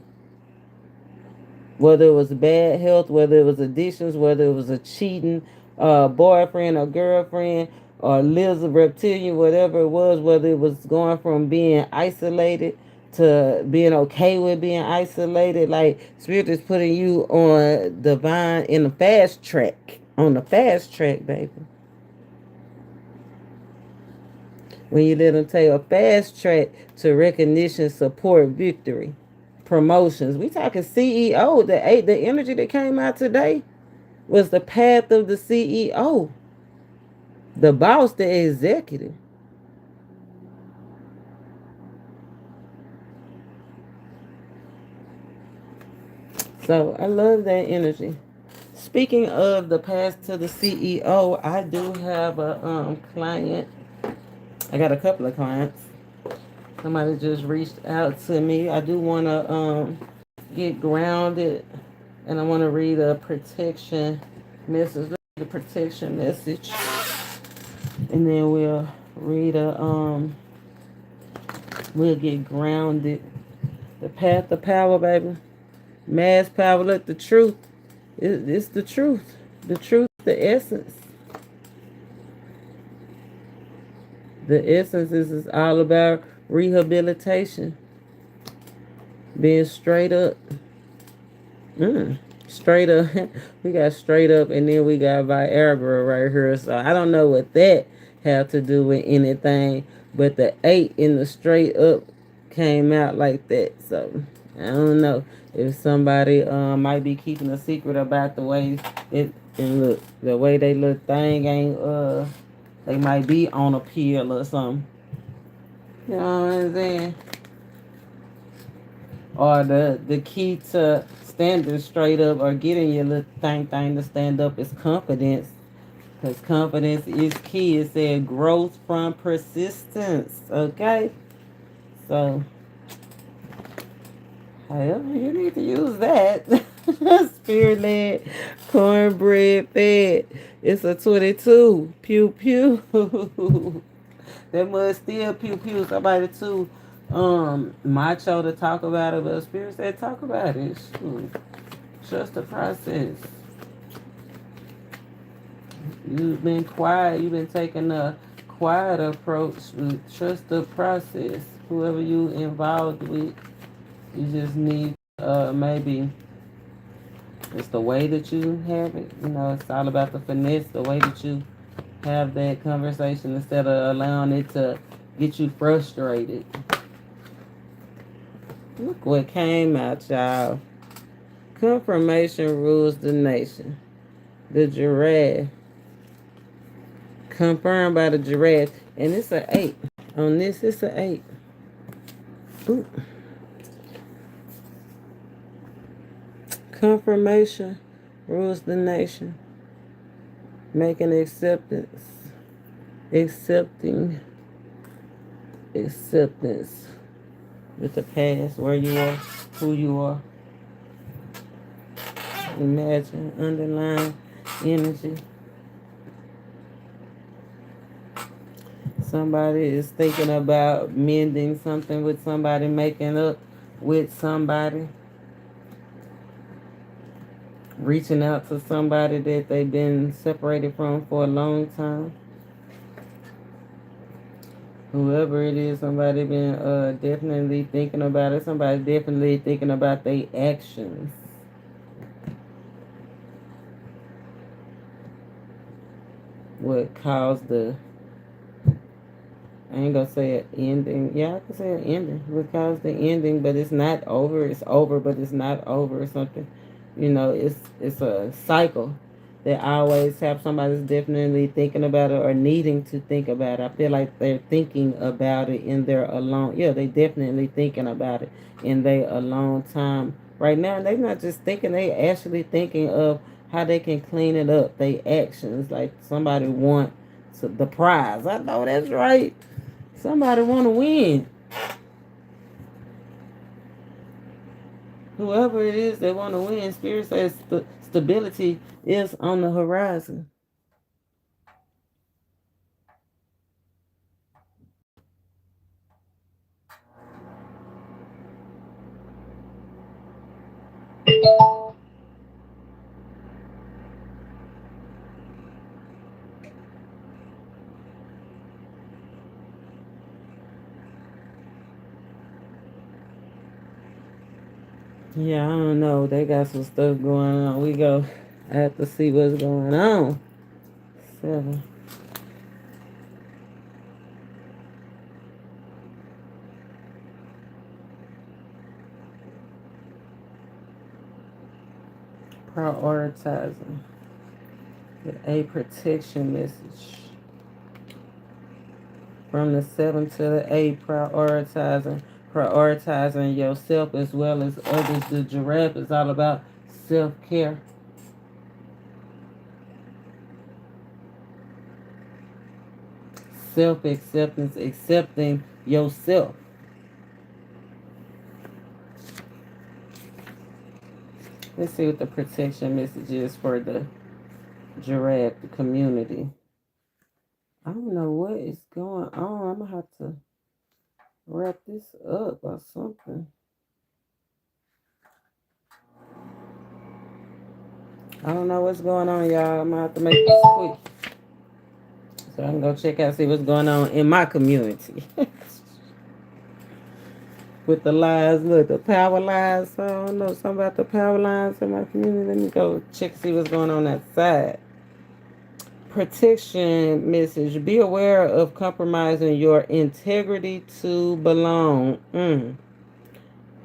Whether it was bad health, whether it was addictions, whether it was a cheating boyfriend or girlfriend or lizard reptilian, whatever it was, whether it was going from being isolated to being okay with being isolated. Like Spirit is putting you on divine in the fast track. On the fast track, baby. When you let them take a fast track to recognition, support, victory, promotions. We talking CEO. The energy that came out today was the path of the CEO, the boss, the executive. So I love that energy. Speaking of the path to the CEO, I do have a client. I got a couple of clients. Somebody just reached out to me. I do want to get grounded, and I want to read a protection message. The protection message, and then we'll get grounded. The path of power, baby. Mass power. Look, the truth. It's the truth. The truth. The essence. The essence is all about rehabilitation. Being straight up. Straight up. We got straight up, and then we got Viagra right here. So I don't know what that have to do with anything, but the 8 in the straight up came out like that. So I don't know if somebody might be keeping a secret about the way it look. The way they look thing ain't they might be on a pill or something. You know what I'm saying? Or the key to standing straight up or getting your little thing to stand up is confidence. Because confidence is key. It said growth from persistence. Okay? So, however, you need to use that. Spirit led, cornbread fed. It's a 22. Pew pew. That must still pew pew. Somebody too macho to talk about it, but Spirit said talk about it. Shoot. Trust the process. You've been quiet. You've been taking a quiet approach. Trust the process. Whoever you involved with, you just need maybe it's the way that you have it. You know, it's all about the finesse, the way that you have that conversation instead of allowing it to get you frustrated. Look what came out, y'all. Confirmation rules the nation. The giraffe. Confirmed by the giraffe. And it's an 8. On this, it's an 8. Ooh. Confirmation rules the nation. Making acceptance. Acceptance with the past, where you are, who you are. Imagine underlying energy. Somebody is thinking about mending something with somebody, making up with somebody, reaching out to somebody that they've been separated from for a long time. Whoever it is, somebody been definitely thinking about it. Somebody definitely thinking about their actions. What caused the, I ain't gonna say an ending. Yeah, I can say an ending. What caused the ending, but it's not over. It's over, but it's not over or something. You know, it's a cycle that always have somebody's definitely thinking about it or needing to think about it. I feel like they're thinking about it in their alone. Yeah, they definitely thinking about it in their alone time right now. They're not just thinking; they actually thinking of how they can clean it up. They actions like somebody want the prize. I know that's right. Somebody want to win. Whoever it is that want to win, Spirit says stability is on the horizon. Yeah, I don't know. They got some stuff going on. We go. I have to see what's going on. 7. Prioritizing. A protection message. From the 7 to the 8, prioritizing yourself as well as others. The giraffe is all about self-care. Self-acceptance, accepting yourself. Let's see what the protection message is for the giraffe, the community. I don't know what is going on. I'm going to have to wrap this up or something. I don't know what's going on, y'all. I'm going to have to make this quick. So I can go check out, see what's going on in my community. With the lines, look, the power lines. So I don't know something about the power lines in my community. Let me go check, see what's going on outside. Protection message. Be aware of compromising your integrity to belong.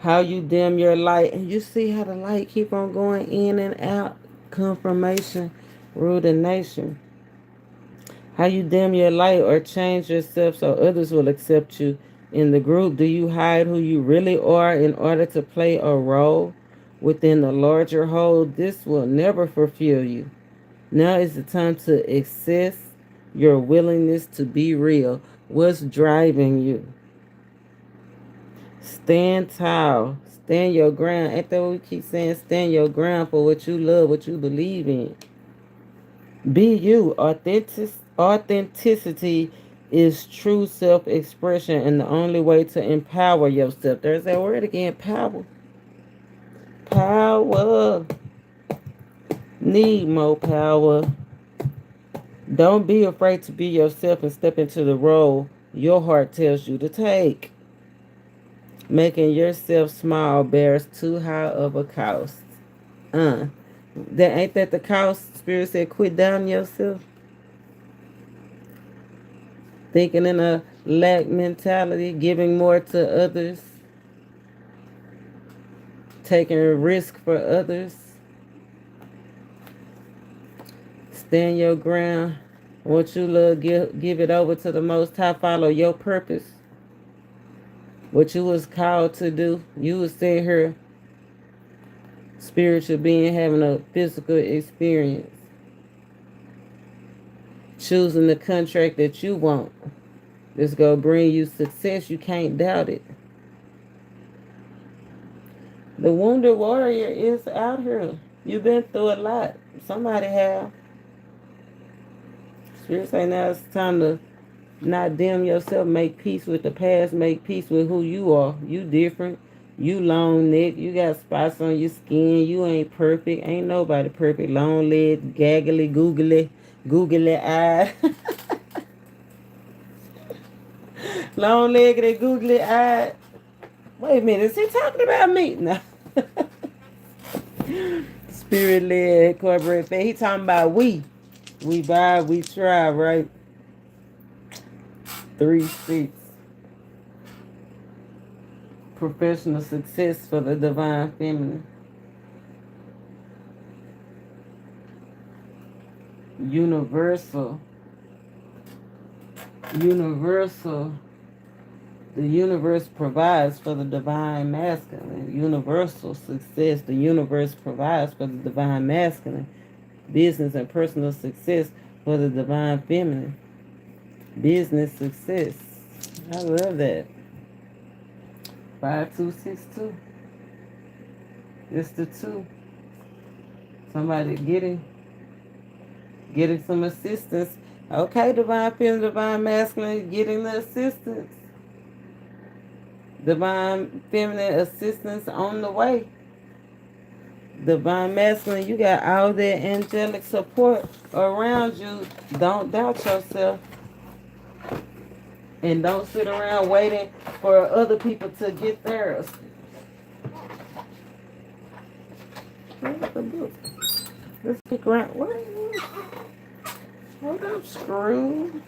How you dim your light. And you see how the light keep on going in and out. Confirmation. Rule the nation. How you dim your light or change yourself so others will accept you in the group. Do you hide who you really are in order to play a role within the larger whole? This will never fulfill you. Now is the time to assess your willingness to be real. What's driving you? Stand tall. Stand your ground. Ain't that what we keep saying? Stand your ground for what you love, what you believe in. Be you. Authenticity is true self-expression and the only way to empower yourself. There's that word again, power. Power. Need more power. Don't be afraid to be yourself and step into the role your heart tells you to take. Making yourself small bears too high of a cost. That ain't that the cost? Spirit said, quit down yourself. Thinking in a lack mentality, giving more to others, taking a risk for others. Stand your ground. What you love, give it over to the Most High. Follow your purpose. What you was called to do. You was sitting here, spiritual being, having a physical experience. Choosing the contract that you want. It's going to bring you success. You can't doubt it. The wounded warrior is out here. You've been through a lot. Somebody have. Spirit say now it's time to not dim yourself. Make peace with the past. Make peace with who you are. You different. You long neck. You got spots on your skin. You ain't perfect. Ain't nobody perfect. Long leg, gaggly, googly eye. Long legged and googly eye. Wait a minute. Is he talking about me? No. Spirit led corporate thing. He talking about we. We buy, we try, right? 3-6. Professional success for the divine feminine. Universal. The universe provides for the divine masculine. Universal success. The universe provides for the divine masculine. Business and personal success for the divine feminine. Business success. I love that. 5262. It's the 2. Somebody getting some assistance. Okay, divine feminine, divine masculine, getting the assistance. Divine feminine assistance on the way. Divine masculine, you got all that angelic support around you. Don't doubt yourself. And don't sit around waiting for other people to get theirs. Where's the book? Let's pick around. What are you? Hold up, screw.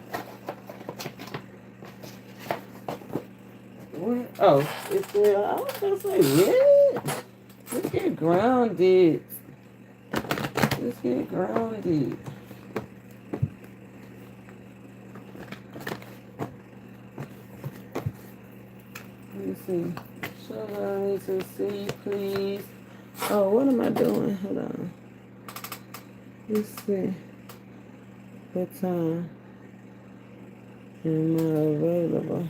What? Oh, it's there. I was going to say, what? Look at grounded. Just get grounded. Let me see. Sugar, I need to see, please. Oh, what am I doing? Hold on. Let's see. What time am I available?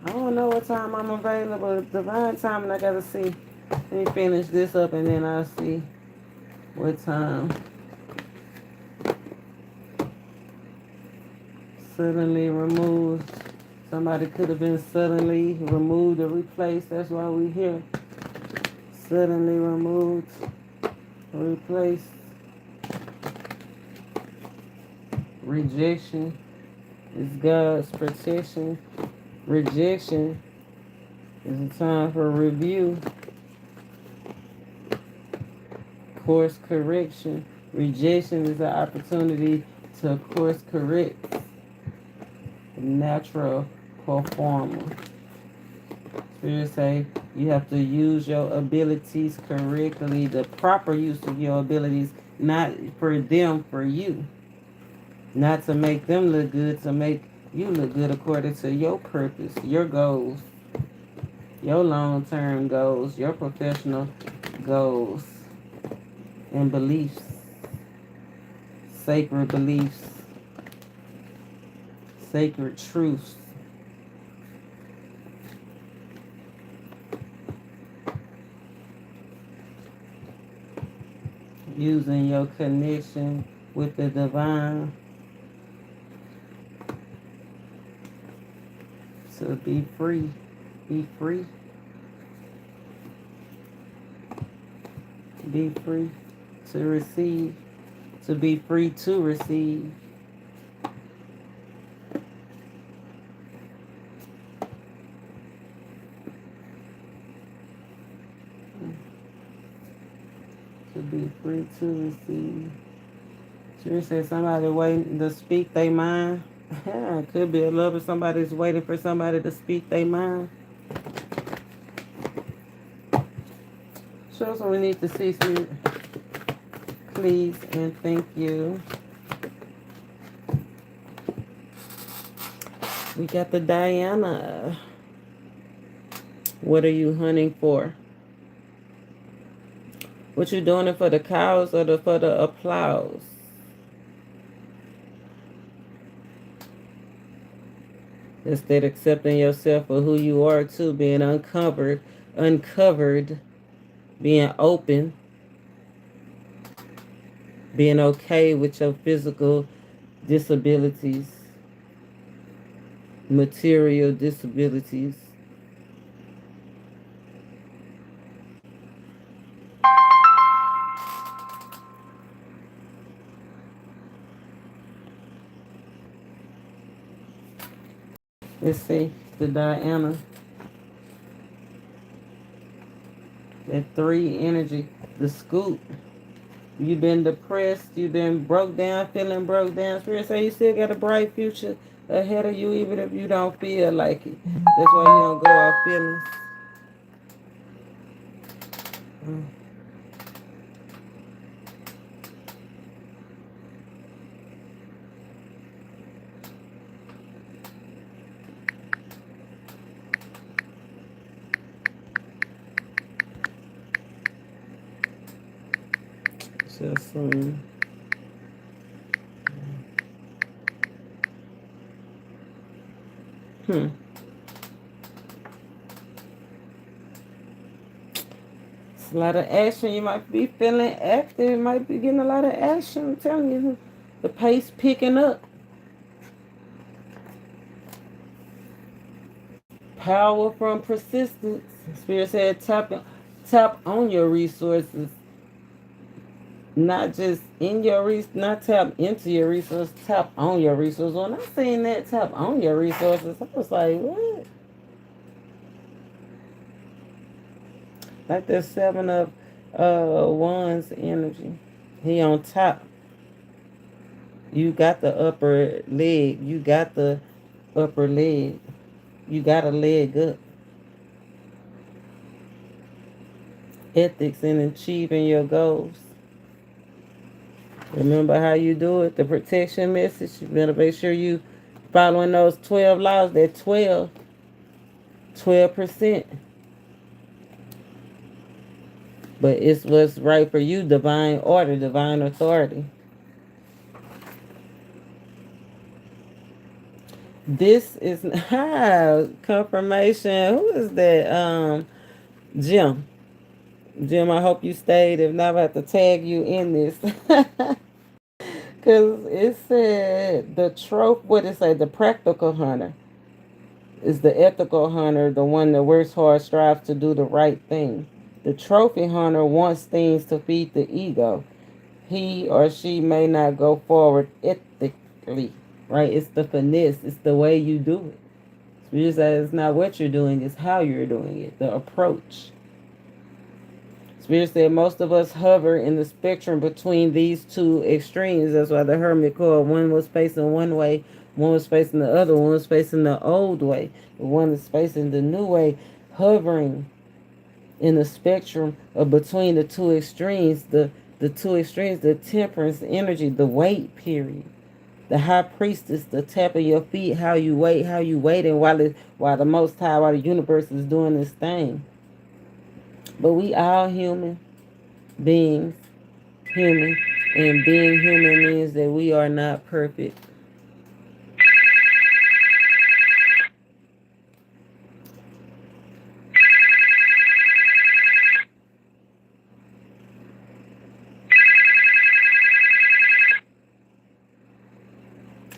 I don't know what time I'm available. Divine time, and I gotta see. Let me finish this up, and then I'll see what time. Suddenly removed. Somebody could have been suddenly removed or replaced. That's why we're here. Suddenly removed, replaced. Rejection is God's protection. Rejection is a time for review. Course correction. Rejection is an opportunity to course correct. Natural performer. Spirit say you have to use your abilities correctly. The proper use of your abilities, not for them, for you. Not to make them look good, to make you look good according to your purpose, your goals, your long-term goals, your professional goals and beliefs, sacred beliefs, sacred truths. Using your connection with the divine to be free. Be free. Be free to receive. To be free to receive. To be free to receive. Sure said somebody waiting to speak their mind. It could be a lover. Somebody's waiting for somebody to speak their mind. Show us what we need to see, Spirit. Please and thank you. We got the Diana. What are you hunting for? What you doing it for the cows or for the applause? Instead of accepting yourself for who you are too, being uncovered, being open, being okay with your physical disabilities, material disabilities. Let's see, the Diana. That 3 energy, the scoop. You've been depressed, you've been broke down, feeling broke down. Spirit say you still got a bright future ahead of you, even if you don't feel like it. That's why you don't go off feelings. Just It's a lot of action. You might be feeling active. You might be getting a lot of action. I'm telling you, the pace picking up. Power from persistence. Spirit said tap on your resources. Not just in your not tap into your resources, tap on your resources. When I seen that tap on your resources, I was like, what? Like the 7 of Wands energy. He on top. You got the upper leg. You got the upper leg. You got a leg up. Ethics in achieving your goals. Remember how you do it, the protection message. You better make sure you following those 12 laws. That 12%. But it's what's right for you, divine order, divine authority. This is confirmation. Who is that? Jim. Jim, I hope you stayed. If not, I have to tag you in this. Because it said the trope, what did it say? The practical hunter is the ethical hunter, the one that works hard, strives to do the right thing. The trophy hunter wants things to feed the ego. He or she may not go forward ethically, right? It's the finesse, it's the way you do it. It's not what you're doing, it's how you're doing it, the approach. Spirit said most of us hover in the spectrum between these two extremes. That's why the hermit called one was facing one way, one was facing the other, one was facing the old way, one is facing the new way, hovering in the spectrum of between the two extremes, the two extremes, the temperance energy, the wait period. The high priestess, the tap of your feet, how you waiting while the most high, while the universe is doing this thing. But we all human beings, human, and being human means that we are not perfect.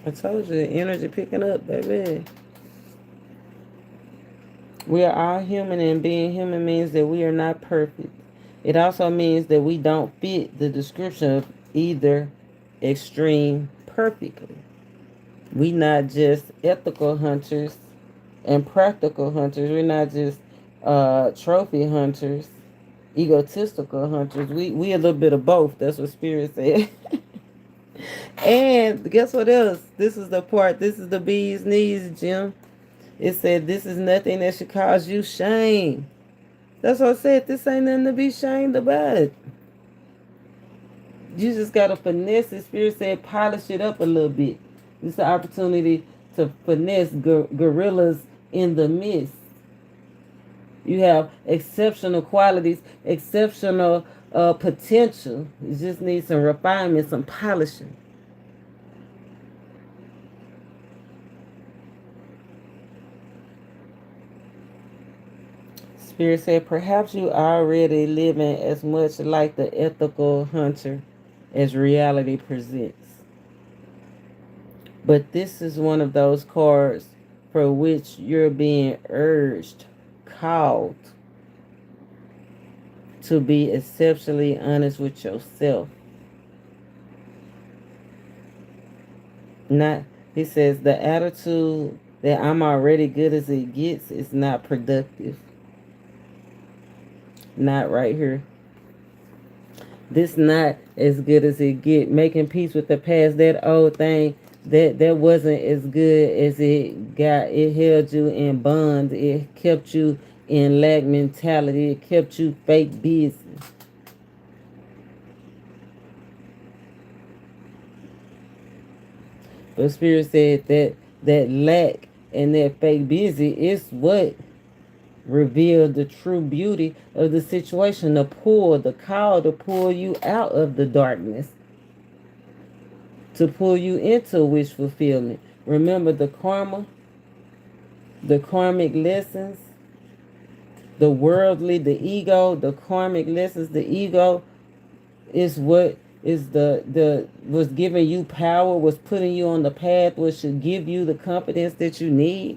I told you, the energy picking up, baby. We are all human, and being human means that we are not perfect. It also means that we don't fit the description of either extreme perfectly. We not just ethical hunters and practical hunters. We're not just trophy hunters, egotistical hunters. We a little bit of both. That's what Spirit said. And guess what else? This is the part. This is the bee's knees, Jim. It said this is nothing that should cause you shame. That's what I said. This ain't nothing to be shamed about. You just gotta finesse it. Spirit said polish it up a little bit. It's the opportunity to finesse gorillas in the midst. You have exceptional qualities, exceptional potential. You just need some refinement, some polishing. Spirit said, perhaps you already living as much like the ethical hunter as reality presents. But this is one of those cards for which you're being urged, called to be exceptionally honest with yourself. Not, he says, the attitude that I'm already good as it gets is not productive. Not right here. This not as good as it get. Making peace with the past, that old thing that wasn't as good as it got. It held you in bonds. It kept you in lack mentality. It kept you fake business. But Spirit said that lack and that fake busy is what revealed the true beauty of the situation, the call to pull you out of the darkness, to pull you into wish fulfillment. Remember the karma, the karmic lessons, the worldly, the ego, the karmic lessons, the ego is what is the was giving you power, was putting you on the path, what should give you the confidence that you need.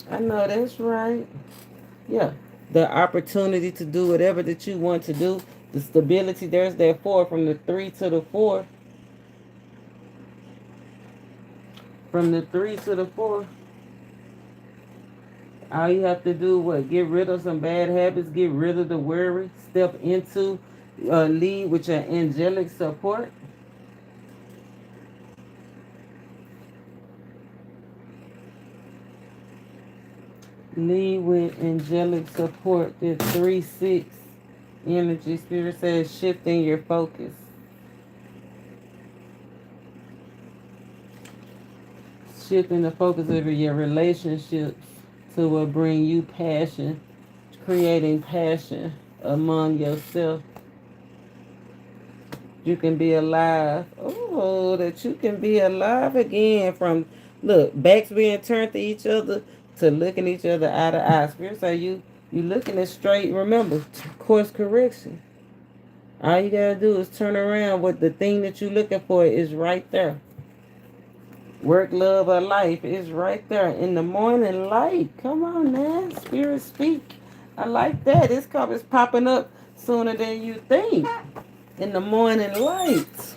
I know that's right. Yeah. The opportunity to do whatever that you want to do. The stability, there's that 4 from the 3 to the 4. From the 3 to the 4. All you have to do, what? Get rid of some bad habits, get rid of the worry, step into, lead with your angelic support. Lead with angelic support. The 3-6 energy. Spirit says shifting your focus. Shifting the focus of your relationships to what bring you passion, creating passion among yourself. You can be alive. Oh, that you can be alive again from, look, backs being turned to each other to looking each other eye to eye. Spirit say you looking it straight. Remember, course correction. All you gotta do is turn around with the thing that you looking for is right there. Work, love, or life is right there in the morning light. Come on, man. Spirit speak. I like that. This cup is popping up sooner than you think. In the morning light.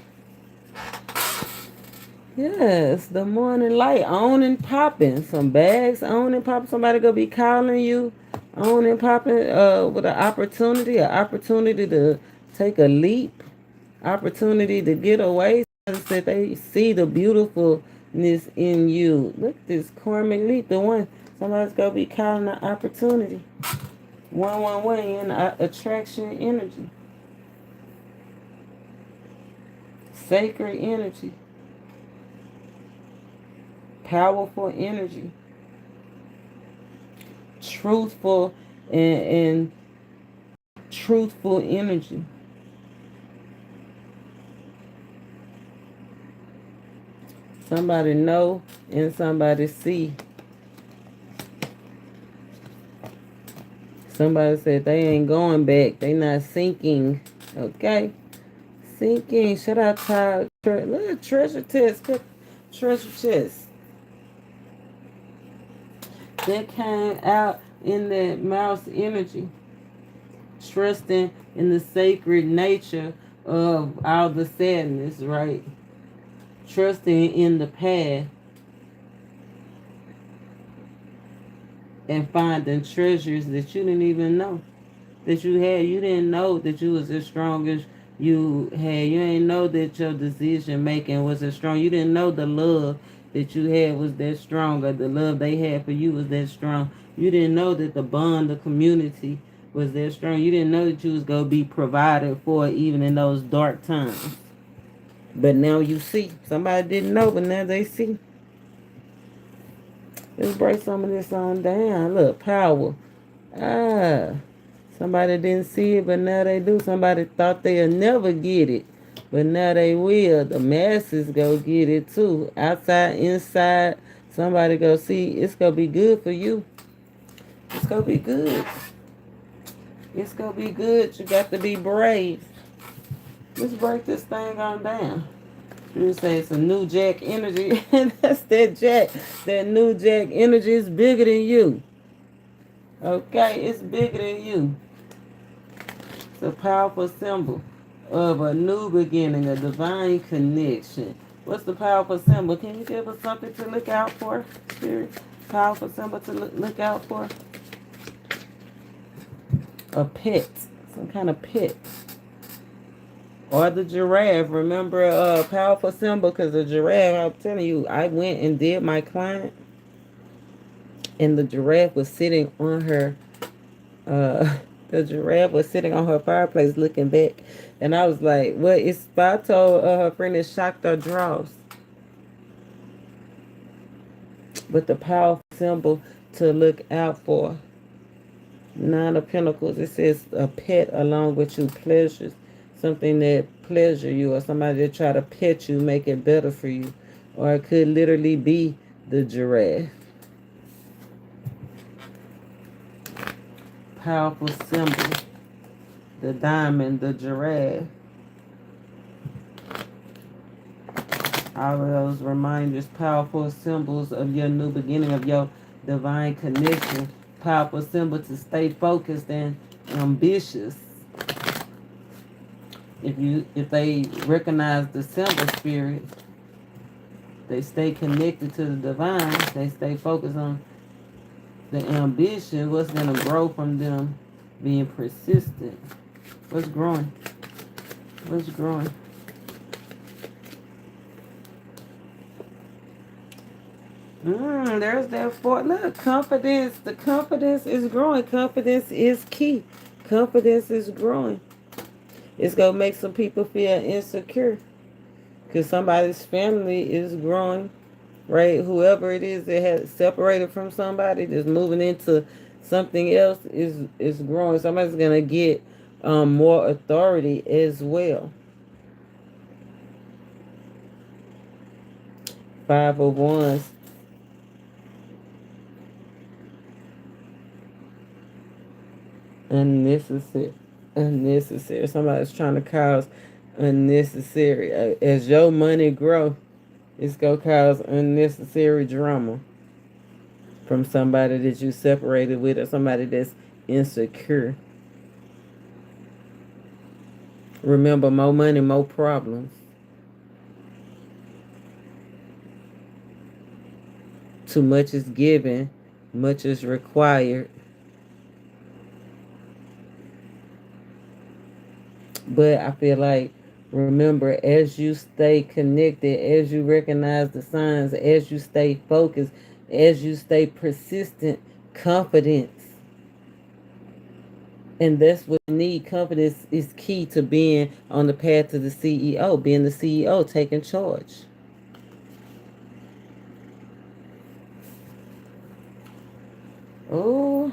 Yes, the morning light. On and popping. Some bags on and popping. Somebody gonna be calling you. On and popping with an opportunity to take a leap. Opportunity to get away. That they see the beautifulness in you. Look at this karmic leap. The one somebody's gonna be calling an opportunity. 111 in attraction energy. Sacred energy. Powerful energy. Truthful and truthful energy. Somebody know and somebody see. Somebody said they ain't going back. They not sinking. Okay? Sinking. Shout out to little treasure chest. Treasure chest. That came out in that mouse energy. Trusting in the sacred nature of all the sadness, right? Trusting in the path and finding treasures that you didn't even know that you had. You didn't know that you was as strong as you had. You didn't know that your decision making was as strong. You didn't know the love that you had was that strong, or the love they had for you was that strong. You didn't know that the bond, the community was that strong. You didn't know that you was going to be provided for even in those dark times. But now you see. Somebody didn't know, but now they see. Let's break some of this on down. Look, power. Somebody didn't see it, but now they do. Somebody thought they'll never get it, but now they will. The masses go get it too. Outside, inside, somebody go see. It's going to be good for you. It's going to be good. It's going to be good. You got to be brave. Let's break this thing on down. You say it's a new jack energy. And that's that jack. That new jack energy is bigger than you. Okay, it's bigger than you. It's a powerful symbol of a new beginning, a divine connection. What's the powerful symbol? Can you give us something to look out for? Spirit? Powerful symbol to look out for? A pet. Some kind of pet. Or the giraffe. Remember a powerful symbol, because the giraffe, I'm telling you, I went and did my client, and the giraffe was sitting on her the giraffe was sitting on her fireplace looking back. And I was like, what? It's, I told her friend it shocked her draws. But the powerful symbol to look out for. Nine of Pentacles. It says a pet along with you, pleasures. Something that pleasure you, or somebody that try to pet you, make it better for you. Or it could literally be the giraffe. Powerful symbol. The diamond, the giraffe. All of those reminders, powerful symbols of your new beginning, of your divine connection. Powerful symbol to stay focused and ambitious. If they recognize the symbol spirit, they stay connected to the divine. They stay focused on the ambition, what's going to grow from them being persistent. What's growing? What's growing? There's that fourth. Look, confidence. The confidence is growing. Confidence is key. Confidence is growing. It's going to make some people feel insecure because somebody's family is growing. right? Whoever it is that has separated from somebody that's moving into something else is growing. Somebody's gonna get more authority as well. Five of Wands. Unnecessary. Unnecessary. Somebody's trying to cause unnecessary. As your money grow, it's gonna cause unnecessary drama from somebody that you separated with or somebody that's insecure. Remember, more money, more problems. Too much is given, much is required. But I feel like, remember, as you stay connected, as you recognize the signs, as you stay focused, as you stay persistent, confidence. And that's what you need. Confidence is key to being on the path to the CEO, being the CEO, taking charge. Oh,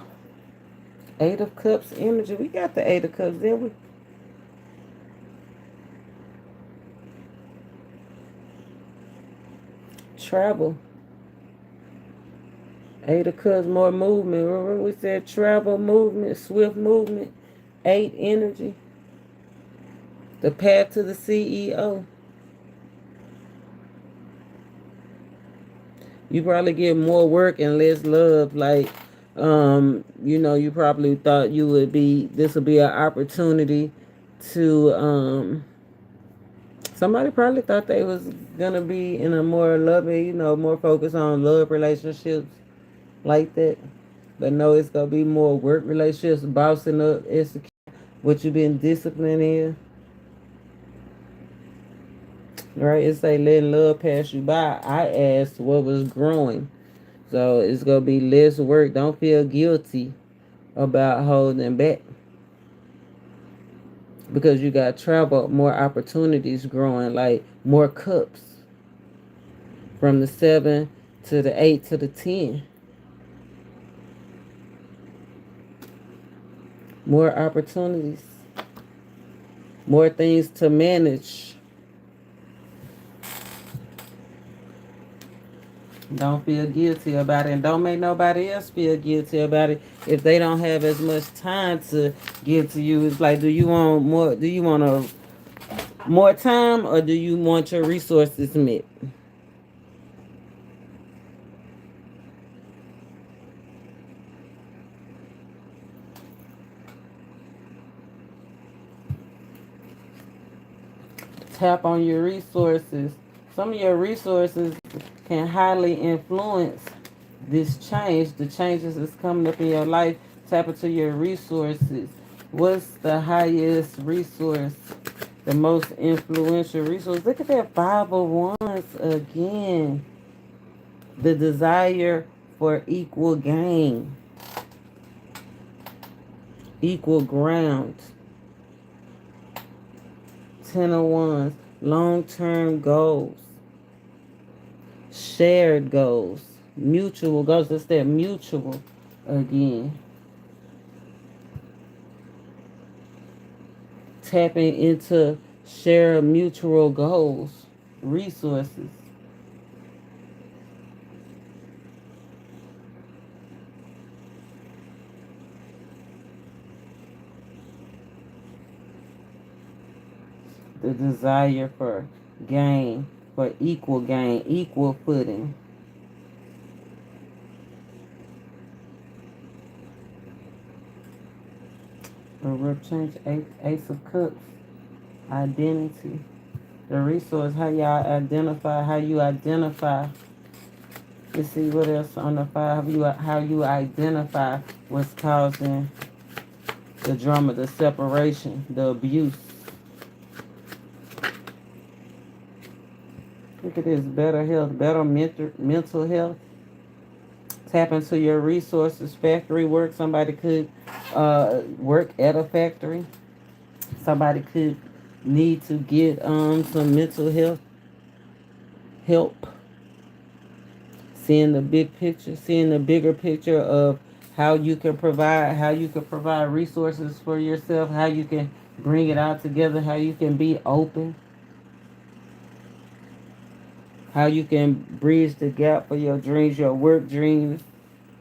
Eight of Cups energy. We got the Eight of Cups there. We travel. Eight of Cups, more movement. Remember we said travel, movement, swift movement. Eight energy. The path to the CEO. You probably get more work and less love. Like, you probably thought you would be. This would be an opportunity to. Somebody probably thought they was gonna be in a more loving, more focused on love relationships like that. But no, it's gonna be more work relationships, bossing up, execute what you've been disciplined in. Right? It's like letting love pass you by. I asked what was growing. So it's gonna be less work. Don't feel guilty about holding back. Because you got travel, more opportunities growing, like more cups. From the 7 to the 8 to the 10. More opportunities. More things to manage. Don't feel guilty about it, and don't make nobody else feel guilty about it if they don't have as much time to give to you. It's like, do you want more? Do you want more time, or do you want your resources met? Tap on your resources. Some of your resources can highly influence this change. The changes that's coming up in your life. Tap into your resources. What's the highest resource? The most influential resource? Look at that Five of Wands again. The desire for equal gain, equal ground. Ten of Wands. Long-term goals. Shared goals. Mutual goals. That's that mutual again. Tapping into share mutual goals. Resources. The desire for gain, for equal gain, equal footing. A rough change, Ace of Cups, identity. The resource, how y'all identify, how you identify. Let's see what else on the five, how you identify what's causing the drama, the separation, the abuse. Look at this, better health, better mental health. Tap into your resources, factory work. Somebody could work at a factory. Somebody could need to get some mental health help. seeing the big picture, seeing the bigger picture of how you can provide resources for yourself, how you can bring it out together, how you can be open, how you can bridge the gap for your dreams, your work dreams,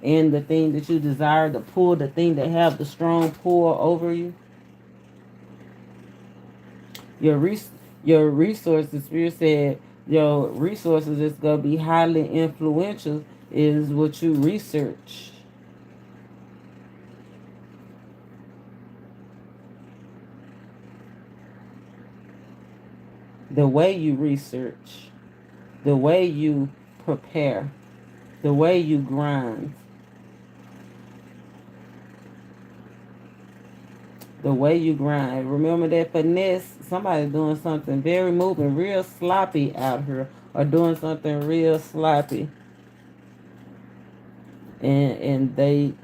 and the thing that you desire to pull, the thing that have the strong pull over you. Your your resources, Spirit said, your resources is gonna be highly influential is what you research. The way you research, the way you prepare, the way you grind, the way you grind. Remember that finesse, somebody doing something very moving, real sloppy out here, or doing something real sloppy. And they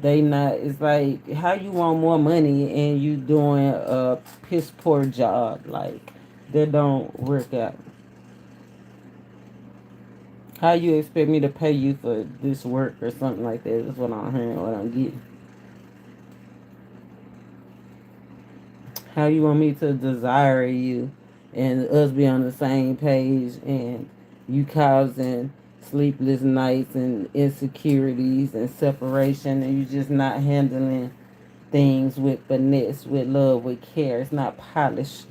not, it's like how you want more money and you doing a piss poor job. Like that don't work out. How you expect me to pay you for this work or something like that? That's what I'm hearing, what I'm getting. How you want me to desire you and us be on the same page and you causing sleepless nights and insecurities and separation and you just not handling things with finesse, with love, with care. It's not polished.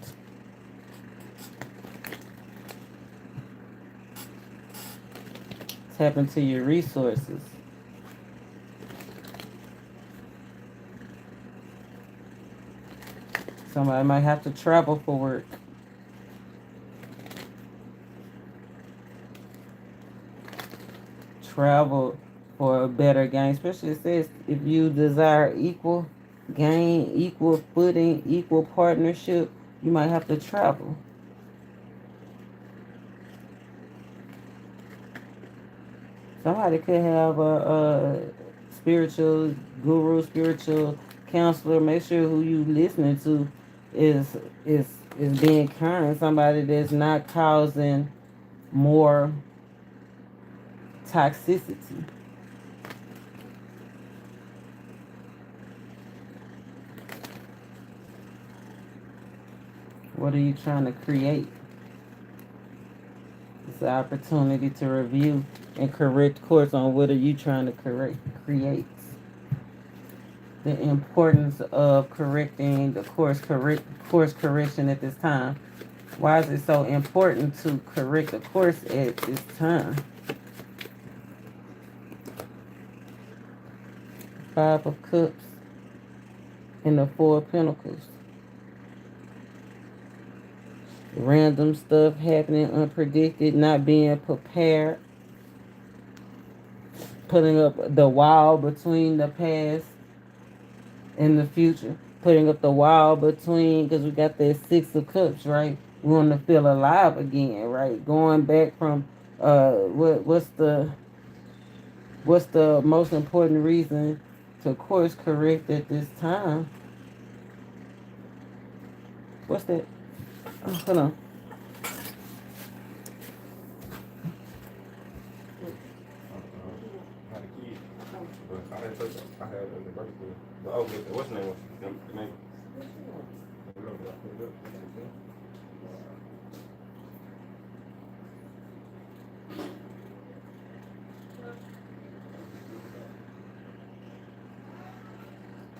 Tap into your resources. Somebody might have to travel for work. Travel for a better gain. Especially it says if you desire equal gain, equal footing, equal partnership, you might have to travel. Somebody could have a spiritual guru, spiritual counselor. Make sure who you listening to is is is being kind. Somebody that's not causing more toxicity. What are you trying to create? It's an opportunity to review and correct course on what are you trying to create. The importance of correcting the course correction at this time. Why is it so important to correct the course at this time? Five of Cups and the Four of Pentacles. Random stuff happening, unpredicted, not being prepared. Putting up the wall between the past and the future. Putting up the wall between, because we got that Six of Cups, right? We want to feel alive again, right? Going back from what's the most important reason to course correct at this time? What's that? Oh, hold on. What's the name? The name?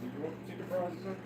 Did you want to see the prizes, sir?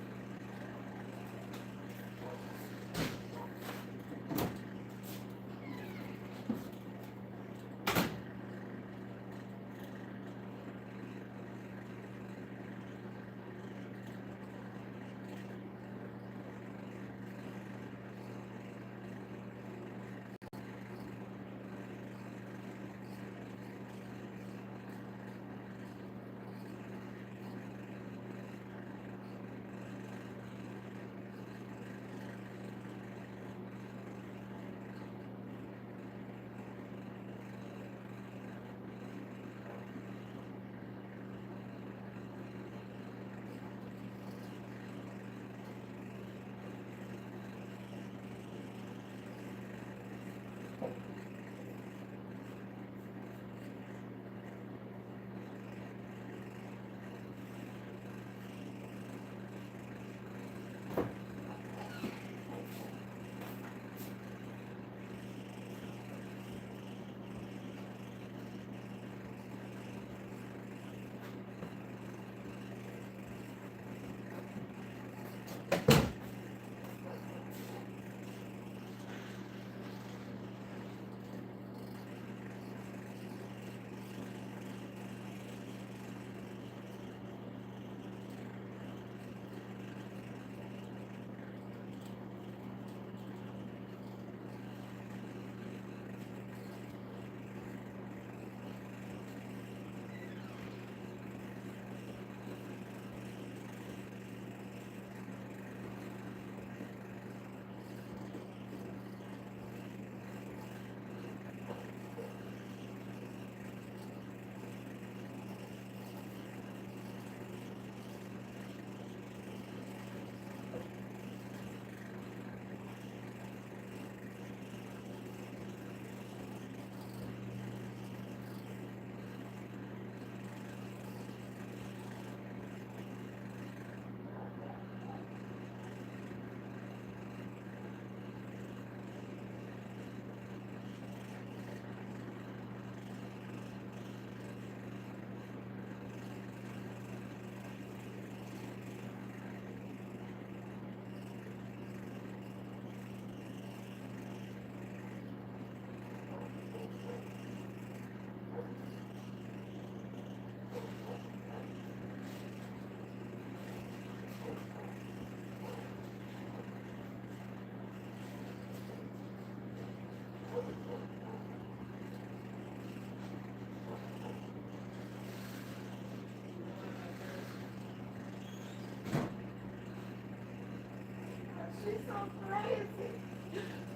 so classy.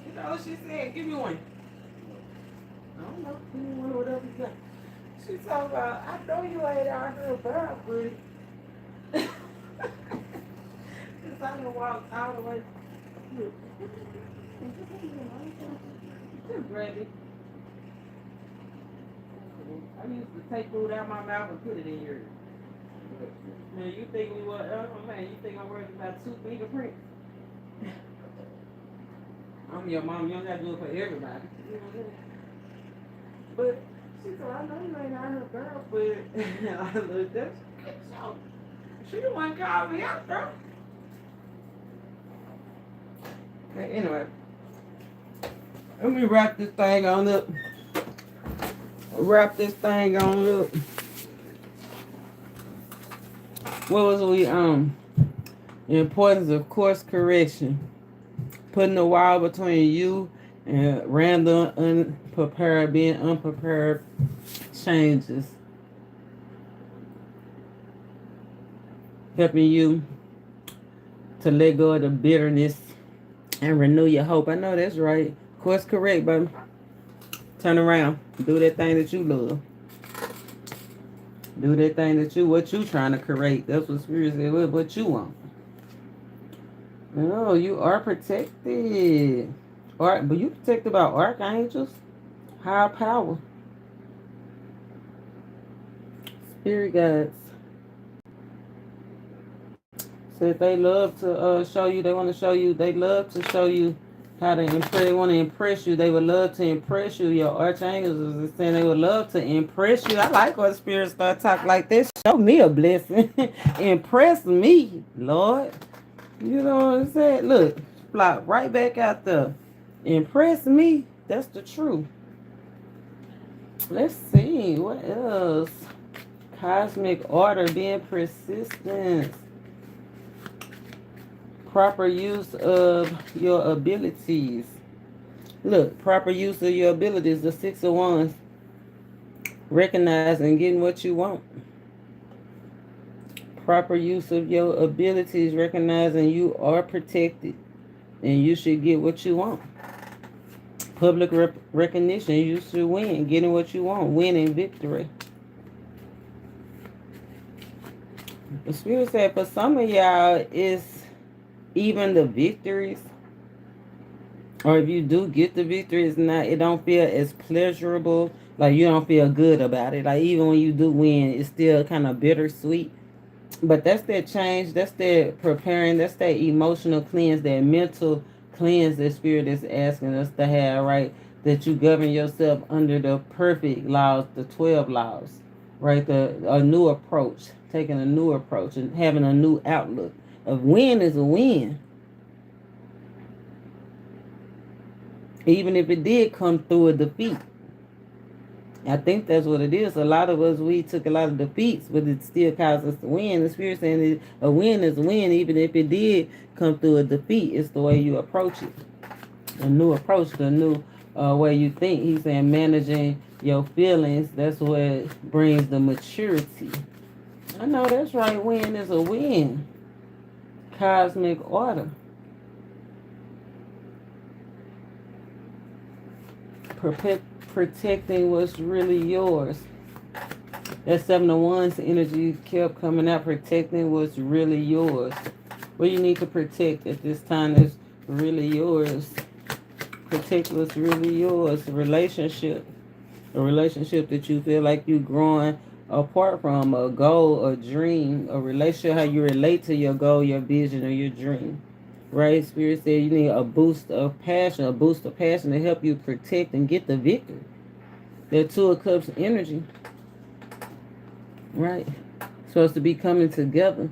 You know what she said? Give me one. I don't know. Give me one or whatever you got. She talking about, I know you ain't out here barefoot. Cause I done walked all the way. Look. Just grab it. I used to take food out my mouth and put it in yours. Man, you think we were, oh man, you think I'm worried about 2 fingerprints? I'm your mom, you don't have to do it for everybody. You know what? But she said, I know you ain't out here girl, but I looked up, she the one called me out, bro. Okay, anyway, let me wrap this thing on up. Wrap this thing on up. What was we the importance of course correction, putting a wall between you and random being unprepared changes, helping you to let go of the bitterness and renew your hope. I know that's right. Course correct, baby. Turn around, do that thing that you love. Do that thing that what you trying to create. That's what Spirit said, what you want. No, you are protected. But you protected by archangels, higher power, spirit guides. Said they love to show you, they want to show you, they love to show you how to impress, they want to impress you. They would love to impress you. Your archangels is saying they would love to impress you. I like when spirits start talking like this. Show me a blessing. Impress me, Lord. You know what I'm saying? Look, flop right back out there. Impress me. That's the truth. Let's see. What else? Cosmic order, being persistent. Proper use of your abilities. Look, proper use of your abilities, the 6 of Wands. Recognizing getting what you want. Proper use of your abilities, recognizing you are protected and you should get what you want. Public recognition, you should win, getting what you want, winning victory. The Spirit said for some of y'all, it's even the victories, or if you do get the victory, it don't feel as pleasurable. Like you don't feel good about it. Like even when you do win, it's still kind of bittersweet. But that's that change. That's that preparing. That's that emotional cleanse, that mental cleanse that Spirit is asking us to have, right? That you govern yourself under the perfect laws, the 12 laws, right? A new approach, taking a new approach and having a new outlook. A win is a win. Even if it did come through a defeat. I think that's what it is. A lot of us, we took a lot of defeats, but it still caused us to win. The Spirit saying a win is a win, even if it did come through a defeat. It's the way you approach it. A new approach, the new way you think. He's saying managing your feelings, that's what brings the maturity. I know that's right. Win is a win. Cosmic order. Protecting what's really yours. That 7 of Wands energy kept coming out, protecting what's really yours. What you need to protect at this time is really yours. Protect what's really yours. A relationship that you feel like you growing apart from, a goal, a dream, a relationship, how you relate to your goal, your vision, or your dream. Right? Spirit said you need a boost of passion to help you protect and get the victory. That 2 of Cups energy. Right? Supposed to be coming together.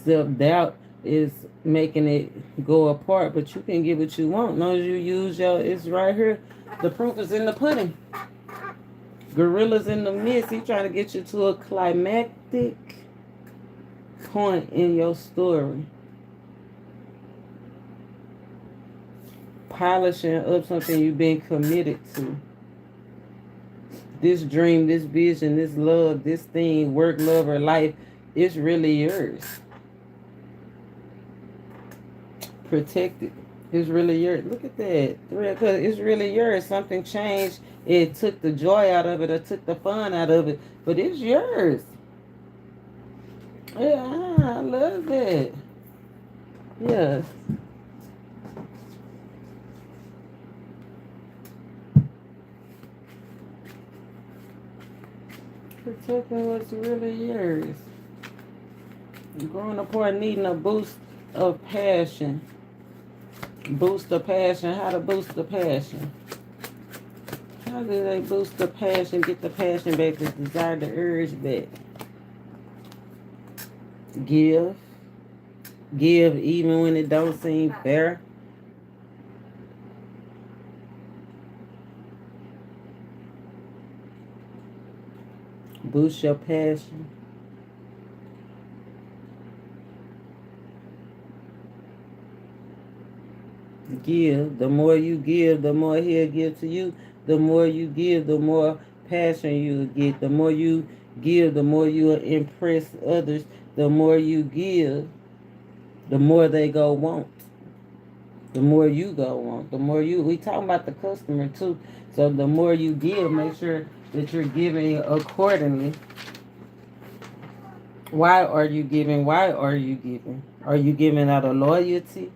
Self-doubt is making it go apart, but you can get what you want. As long as you use it's right here. The proof is in the pudding. Guerillas in the midst. He's trying to get you to a climactic point in your story. Polishing up something you've been committed to. This dream, this vision, this love, this thing, work, love, or life, it's really yours. Protected. It's really yours. Look at that. Because it's really yours. Something changed. It took the joy out of it or took the fun out of it. But it's yours. Yeah, I love that. Yes. Protecting what's really yours. Growing apart, needing a boost of passion. Boost the passion. How to boost the passion? How do they boost the passion, get the passion back, the desire, the urge back? Give. Give even when it don't seem fair. Boost your passion. Give. The more you give, the more he'll give to you. The more you give, the more passion you'll get. The more you give, the more you'll impress others. The more you give, the more they go want. The more you go want. The more you, we talking about the customer too. So the more you give, make sure that you're giving accordingly. Why are you giving? Why are you giving? Are you giving out of loyalty?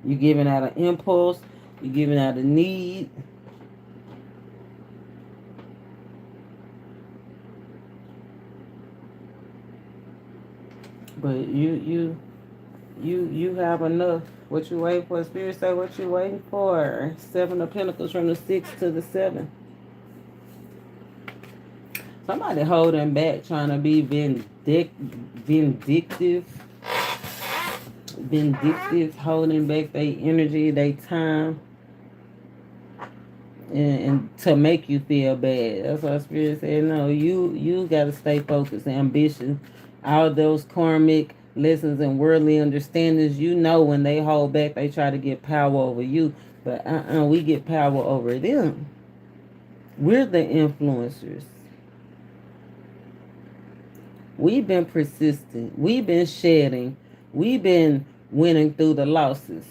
You giving out of impulse? You giving out of need? But you have enough. What you waiting for? Spirit say what you waiting for. 7 of Pentacles from the 6 to the 7. Somebody holding back, trying to be vindictive, holding back their energy, their time, and to make you feel bad. That's why Spirit said, no, you got to stay focused. Ambition, all those karmic lessons and worldly understandings, you know, when they hold back, they try to get power over you. But we get power over them. We're the influencers. We've been persistent. We've been shedding. We've been winning through the losses.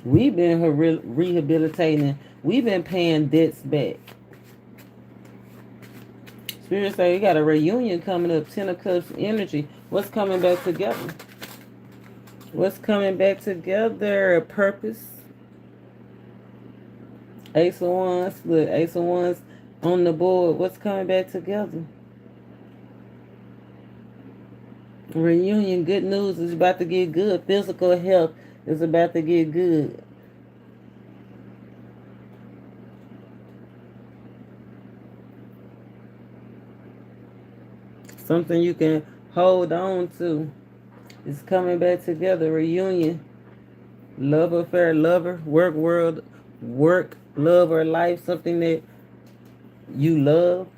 We've been rehabilitating. We've been paying debts back. Spirit say you got a reunion coming up. 10 of Cups energy. What's coming back together? What's coming back together? Purpose. Ace of Wands. Look, Ace of Wands on the board. What's coming back together? Reunion. Good news is about to get good. Physical health is about to get good. Something you can hold on to. It's coming back together. Reunion. Love affair, lover, work world, work, love or life. Something that you loved.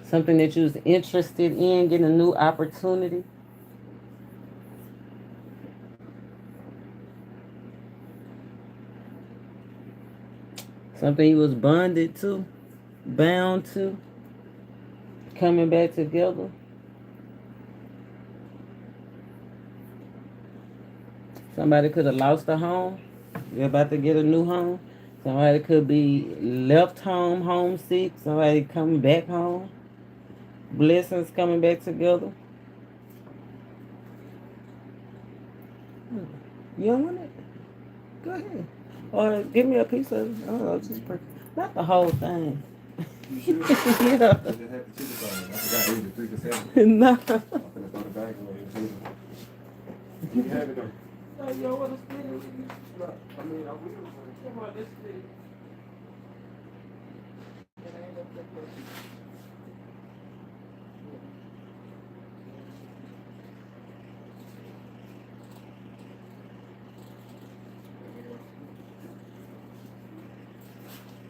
Something that you was interested in, getting a new opportunity. Something you was bonded to, bound to, coming back together. Somebody could have lost a home. You're about to get a new home. Somebody could be left home, homesick. Somebody coming back home. Blessings coming back together. You don't want it? Go ahead. Or give me a piece of it. I don't know, just not the whole thing. You sure? Yeah. I just had the chicken fries. I forgot it was 3 to 7. No. I'm finna throw the bag away. You have it though. Oh, y'all want to split it with you? I mean, I will. Come on, let's split it.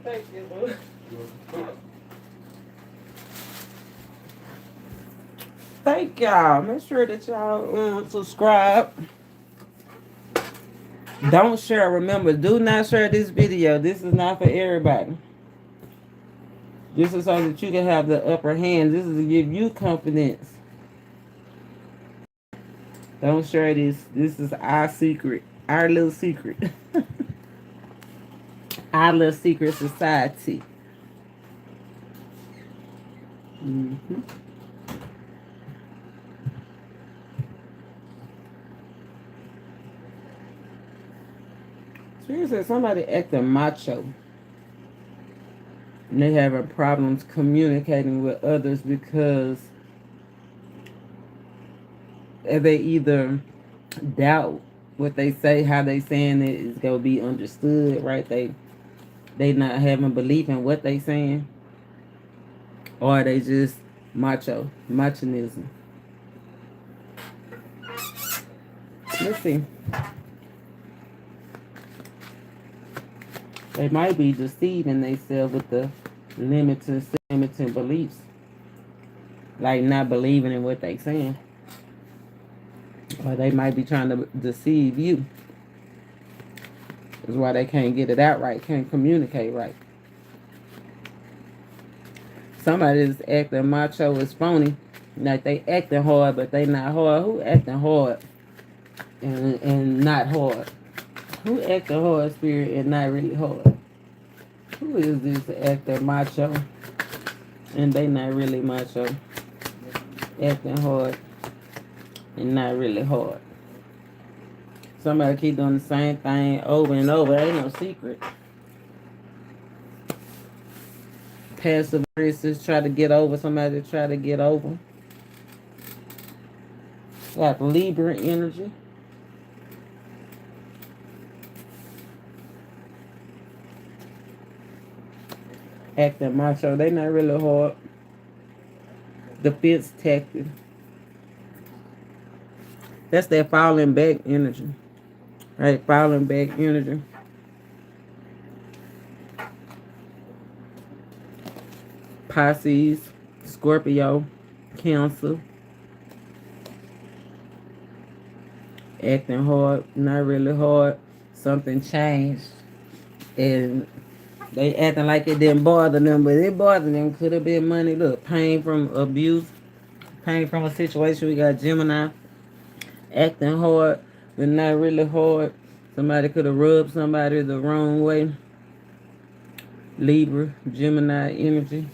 Thank you, Lord. Thank y'all. Make sure that y'all subscribe. Don't share. Remember, do not share this video. This is not for everybody. This is so that you can have the upper hand. This is to give you confidence. Don't share this. This is our secret. Our little secret. Our little secret society. Mm-hmm. Spirit said somebody acting macho. And they having problems communicating with others because they either doubt what they say, how they saying it is gonna be understood, right? They not having belief in what they saying, or they just machonism. Let's see. They might be deceiving themselves with the limiting beliefs, like not believing in what they saying, or they might be trying to deceive you. That's why they can't get it out right, can't communicate right. Somebody is acting macho is phony, like they acting hard, but they not hard. Who acting hard and not hard? Who acting hard, Spirit, and not really hard? Who is this acting macho and they not really macho? Acting hard and not really hard. Somebody keep doing the same thing over and over. Ain't no secret. Passive aggressive, try to get over somebody, try to get over. Got Libra energy. Acting macho. They not really hard. Defense tactic. That's that falling back energy. Right? Falling back energy. Pisces, Scorpio, Cancer. Acting hard, not really hard. Something changed. And they acting like it didn't bother them, but it bothered them. Could have been money. Look, pain from abuse, pain from a situation. We got Gemini acting hard, but not really hard. Somebody could have rubbed somebody the wrong way. Libra, Gemini energy.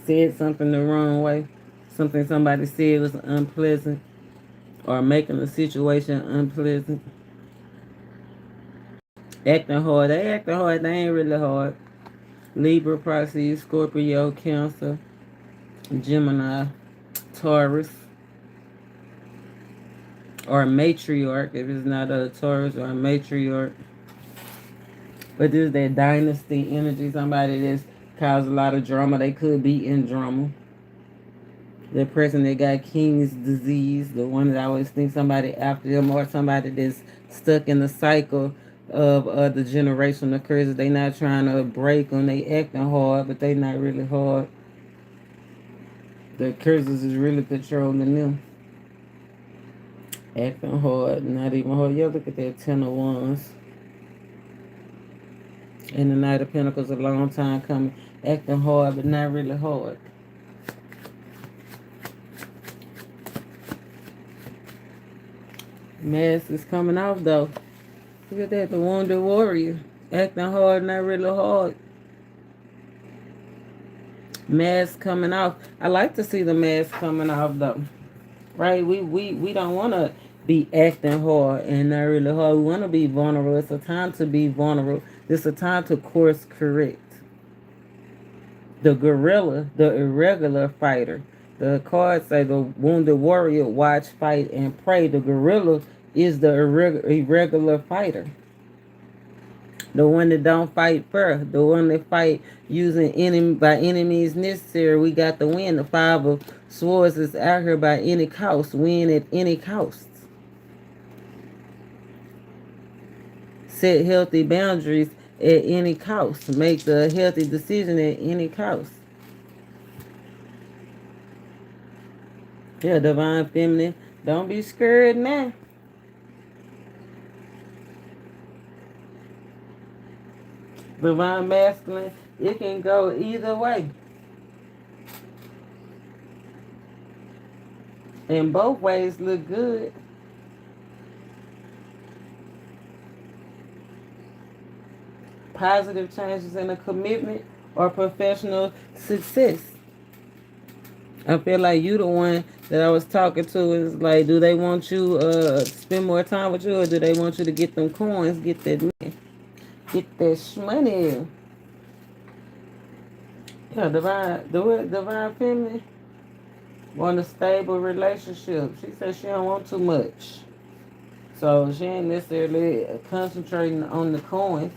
Said something the wrong way. Something somebody said was unpleasant, or making a situation unpleasant. Acting hard. They acting hard. They ain't really hard. Libra, Pisces, Scorpio, Cancer, Gemini, Taurus, or a matriarch if it's not a Taurus or a matriarch. But this is that dynasty energy. Somebody that's caused a lot of drama. They could be in drama. The person that got King's disease, the one that I always think somebody after them, or somebody that's stuck in the cycle of the generational curses. They not trying to break them. They acting hard, but they not really hard. The curses is really controlling them. Acting hard, not even hard. Yeah, look at that 10 of Wands. And the Knight of Pentacles, a long time coming. Acting hard, but not really hard. Mask is coming off, though. Look at that, the Wounded Warrior. Acting hard, not really hard. Mask coming off. I like to see the mask coming off, though. Right? We don't want to be acting hard and not really hard. We want to be vulnerable. It's a time to be vulnerable. It's a time to course correct. The gorilla, the irregular fighter. The cards say the Wounded Warrior, watch, fight, and pray. The gorilla is the irregular fighter. The one that don't fight fair. The one that fight using by any means necessary. We got the win. The 5 of Swords is out here by any cost. Win at any cost. Set healthy boundaries at any cost. Make the healthy decision at any cost. Yeah, divine feminine. Don't be scared now. Divine masculine, it can go either way. And both ways look good. Positive changes in a commitment or professional success. I feel like you the one that I was talking to is like, do they want you spend more time with you, or do they want you to get them coins, get that money, get that money? Yeah, divine feminine want a stable relationship. She said she don't want too much, so she ain't necessarily concentrating on the coins.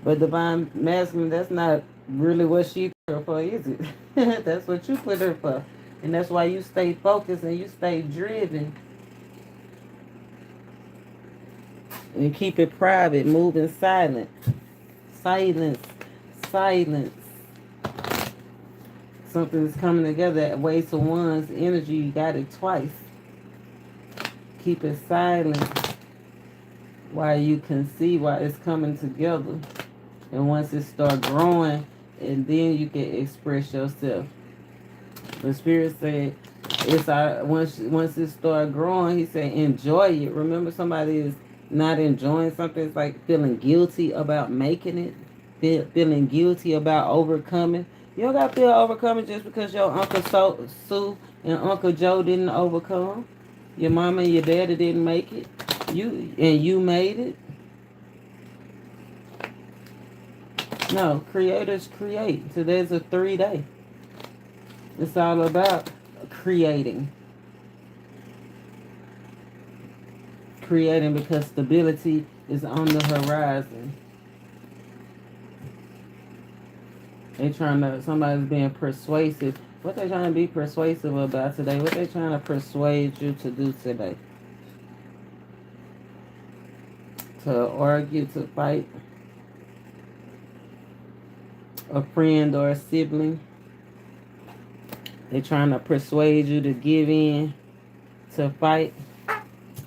But divine masculine, that's not really what she put her for, is it? That's what you put her for. And that's why you stay focused and you stay driven. And keep it private, moving silent. Silence. Silence. Something's coming together that weighs to one's energy. You got it twice. Keep it silent while you can see why it's coming together. And once it start growing, and then you can express yourself. The spirit said, "It's our once it start growing." He said, "Enjoy it." Remember, somebody is not enjoying something. It's like feeling guilty about making it, feeling guilty about overcoming. You don't got to feel overcoming just because your Uncle Sue and Uncle Joe didn't overcome. Your mama and your daddy didn't make it. You made it. No, creators create. So there's a 3-day. It's all about creating. Creating because stability is on the horizon. Somebody's being persuasive. What they trying to be persuasive about today? What they trying to persuade you to do today? To argue, to fight? A friend or a sibling? They trying to persuade you to give in, to fight,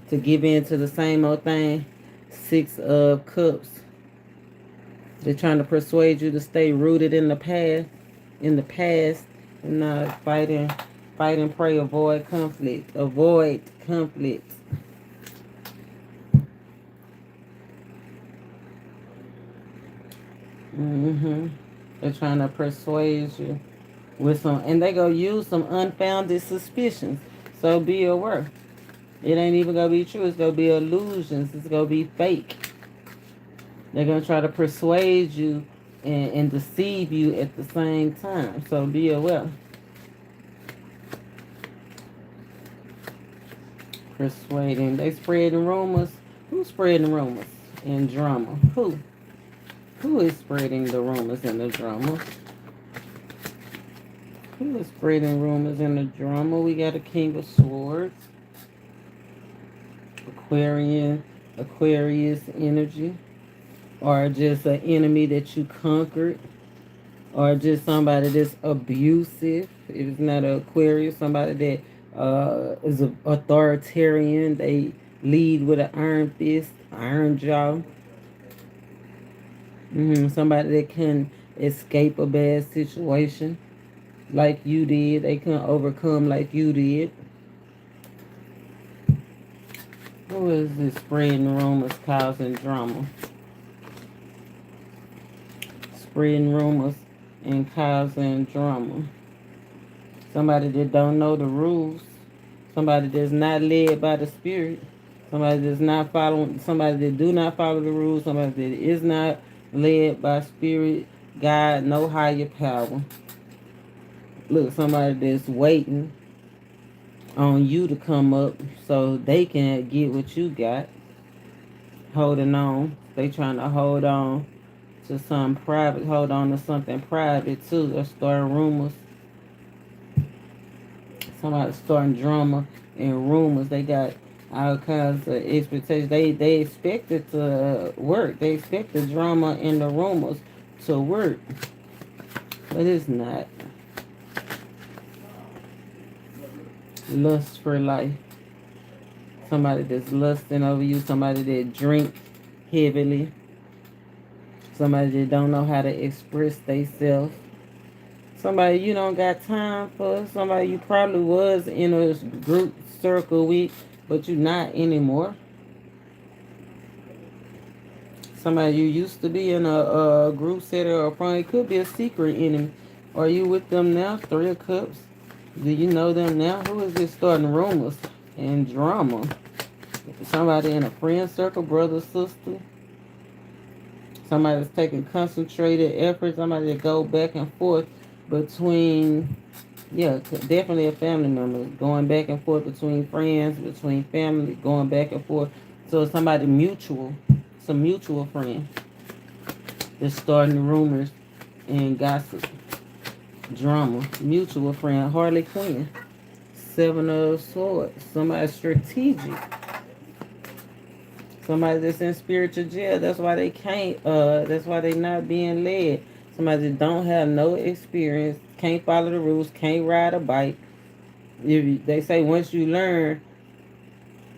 to give in to the same old thing. 6 of Cups. They're trying to persuade you to stay rooted in the past, and not fight and pray, avoid conflict. Avoid conflict. They're trying to persuade you with and they gonna use some unfounded suspicions. So be aware. It ain't even gonna be true. It's gonna be illusions. It's gonna be fake. They're gonna try to persuade you and deceive you at the same time. So be aware. Persuading. They spreading rumors. Who's spreading rumors and drama? Who? Who is spreading the rumors and the drama? Who is spreading rumors and the drama? We got a King of Swords. Aquarius energy. Or just an enemy that you conquered. Or just somebody that's abusive. If it's not an Aquarius, somebody that is an authoritarian. They lead with an iron fist, iron jaw. Somebody that can escape a bad situation like you did. They can overcome like you did. Who is this spreading rumors, causing drama? Spreading rumors and causing drama. Somebody that don't know the rules. Somebody that's not led by the spirit. Somebody that's not following. Somebody that do not follow the rules. Somebody that is not led by spirit, God, no higher power. Look, somebody that's waiting on you to come up so they can get what you got. Holding on. They trying to hold on to something private. Hold on to something private too. They're starting rumors. Somebody starting drama and rumors. They got all kinds of expectations. They expect it to work. They expect the drama and the rumors to work. But it's not. Lust for life. Somebody that's lusting over you. Somebody that drink heavily. Somebody that don't know how to express themselves. Somebody you don't got time for. Somebody you probably was in a group circle with, but you not anymore. Somebody you used to be in a group setting or a friend. It could be a secret enemy. Are you with them now? Three of Cups. Do you know them now? Who is this starting rumors and drama? Somebody in a friend circle, brother, sister. Somebody that's taking concentrated effort. Somebody that go back and forth between, yeah, definitely a family member. Going back and forth between friends, between family, going back and forth. So somebody mutual, some mutual friend that's starting rumors and gossip, drama. Mutual friend, Harley Quinn. Seven of Swords. Somebody strategic. Somebody that's in spiritual jail. That's why they can't. That's why they not being led. Somebody that don't have no experience, can't follow the rules, can't ride a bike. They say once you learn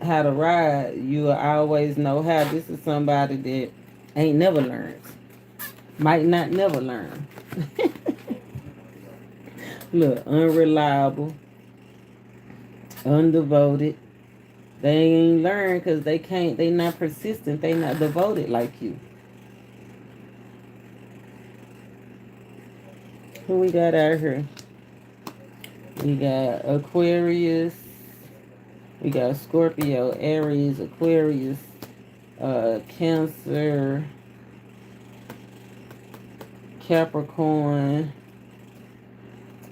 how to ride, you will always know how. This is somebody that ain't never learned. Might not never learn. Look, unreliable, undevoted. They ain't learn because they can't. They not persistent. They not devoted like you. Who we got out here? We got Aquarius. We got Scorpio, Aries, Aquarius, Cancer, Capricorn.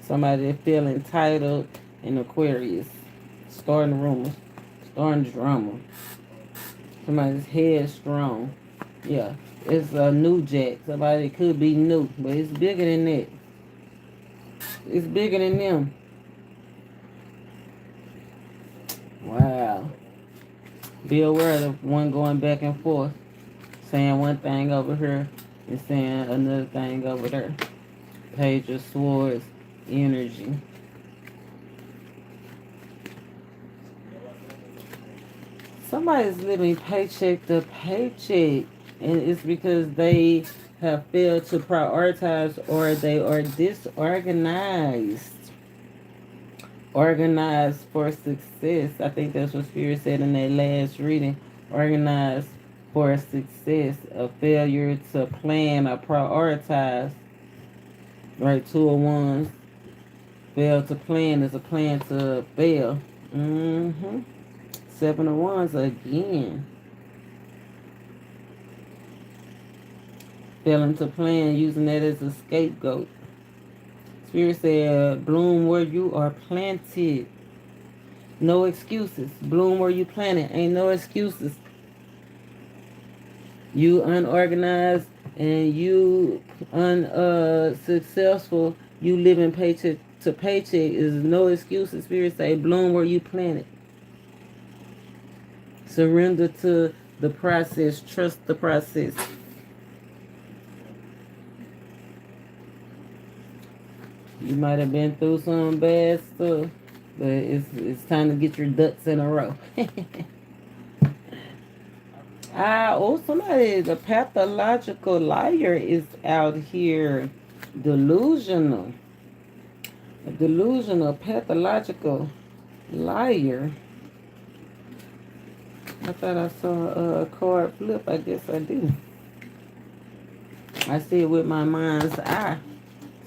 Somebody that feel entitled, and Aquarius. Starting rumors, starting drama. Somebody's headstrong. Yeah, it's a new jack. Somebody that could be new, but it's bigger than that. It's bigger than them. Wow. Be aware of one going back and forth, saying one thing over here and saying another thing over there. Page of Swords, energy. Somebody's living paycheck to paycheck, and it's because they have failed to prioritize or they are disorganized. Organized for success. I think that's what Spirit said in that last reading. Organized for success. A failure to plan or prioritize. Right, two of wands. Fail to plan is a plan to fail. Seven of wands again. Failing to plan, using that as a scapegoat. Spirit said, bloom where you are planted. No excuses. Bloom where you planted. Ain't no excuses. You unorganized and you unsuccessful. You living paycheck to paycheck is no excuses. Spirit say, bloom where you planted. Surrender to the process. Trust the process. You might have been through some bad stuff, but it's time to get your ducks in a row. Somebody, the pathological liar is out here. Delusional. A delusional, pathological liar. I thought I saw a card flip. I guess I do. I see it with my mind's eye.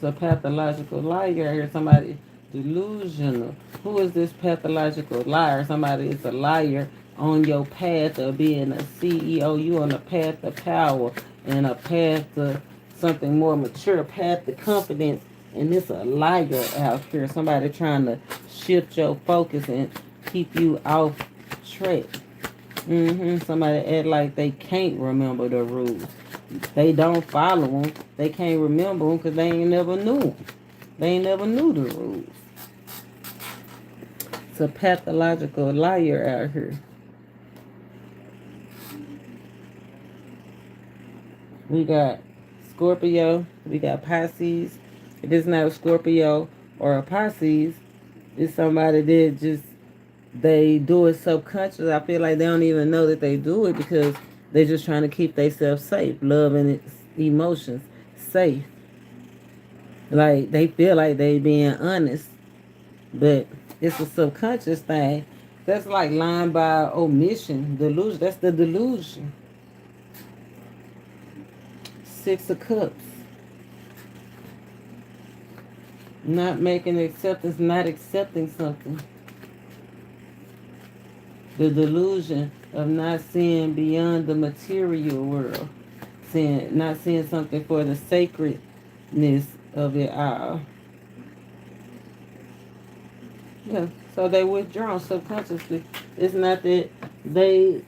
A pathological liar. I hear somebody delusional. Who is this pathological liar? Somebody is a liar on your path of being a CEO. You on a path to power and a path to something more mature, path to confidence. And it's a liar out here. Somebody trying to shift your focus and keep you off track. Somebody act like they can't remember the rules. They don't follow them. They can't remember them because they ain't never knew them. They ain't never knew the rules. It's a pathological liar out here. We got Scorpio. We got Pisces. If it's not a Scorpio or a Pisces, it's somebody that just, they do it subconscious. I feel like they don't even know that they do it because they're just trying to keep themselves safe. Love and emotions safe. Like they feel like they being honest, but it's a subconscious thing. That's like lying by omission, delusion. That's the delusion. Six of Cups. Not making acceptance, not accepting something. The delusion of not seeing beyond the material world. Not seeing something for the sacredness of it all. Yeah. So they withdraw subconsciously. It's not that they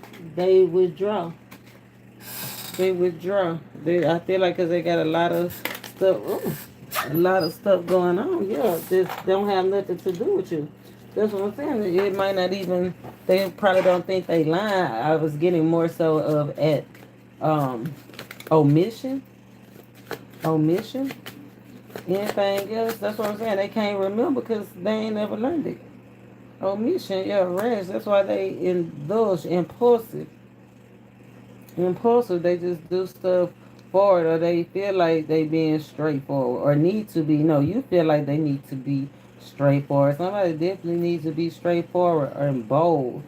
withdraw. They withdraw. I feel like because they got a lot of stuff. Ooh, a lot of stuff going on. Yeah, this don't have nothing to do with you. That's what I'm saying. It might not even. They probably don't think they lying. I was getting more so of at um omission, omission. Anything else? That's what I'm saying. They can't remember because they ain't never learned it. Omission, yeah, rash. That's why they indulge impulsive. Impulsive, they just do stuff forward, or they feel like they being straightforward, or need to be. No, you feel like they need to be straightforward. Somebody definitely needs to be straightforward or bold,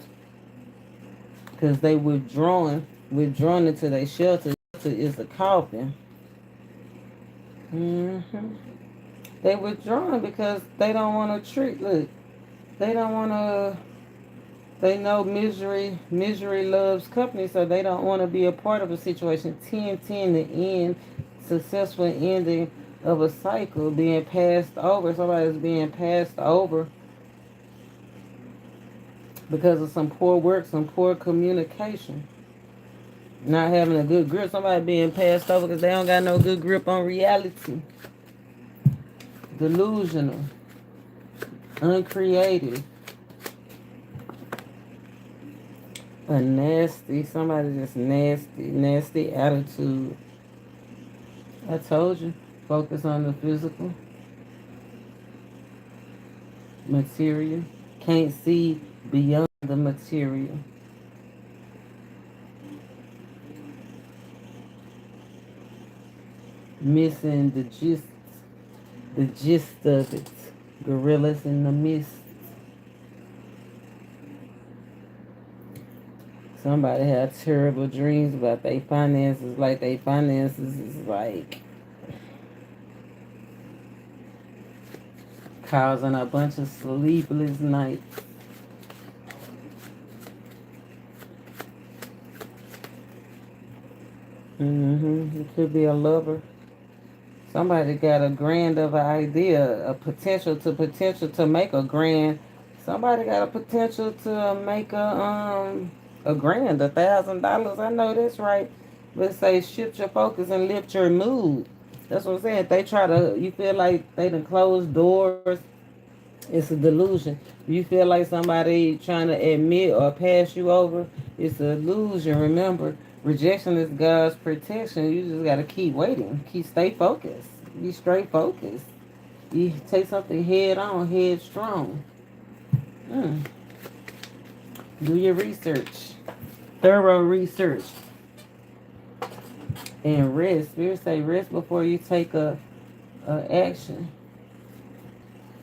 because they withdrawn into their shelter. Is a coffin. hmm They withdrawn because they don't want to treat. Look, they don't want to. They know misery loves company, so they don't want to be a part of a situation. 10, the end, successful ending of a cycle, being passed over. Somebody's being passed over because of some poor work, some poor communication. Not having a good grip. Somebody being passed over because they don't got no good grip on reality. Delusional. Uncreative. A nasty, somebody just nasty attitude. I told you, focus on the physical, material. Can't see beyond the material. Missing the gist of it. Gorillas in the mist. Somebody had terrible dreams about their finances, like their finances is like causing a bunch of sleepless nights. It could be a lover. Somebody got a grand of an idea, a potential to make a grand. Somebody got a potential to make a grand, $1,000. I know that's right. Let's say shift your focus and lift your mood. That's what I'm saying. If they try to, you feel like they done closed doors. It's a delusion. You feel like somebody trying to admit or pass you over. It's an illusion. Remember, rejection is God's protection. You just gotta keep waiting. Stay focused. Be straight focused. You take something head on, head strong. Do your research. Thorough research. And rest. Spirit say rest before you take a action.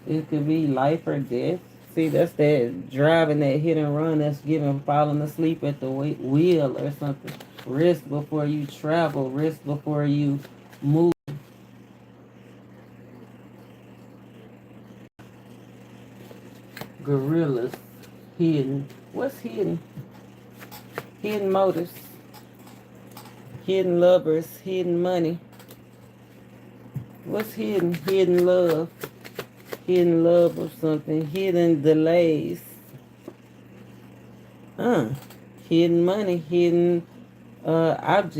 It could be life or death. See, that's that driving, that hit and run, that's falling asleep at the wheel or something. Rest before you travel. Rest before you move. Guerillas. Hidden. What's hidden? Hidden motives. Hidden lovers. Hidden money. What's hidden? Hidden love. Hidden love of something. Hidden delays. Hidden money. Hidden objects.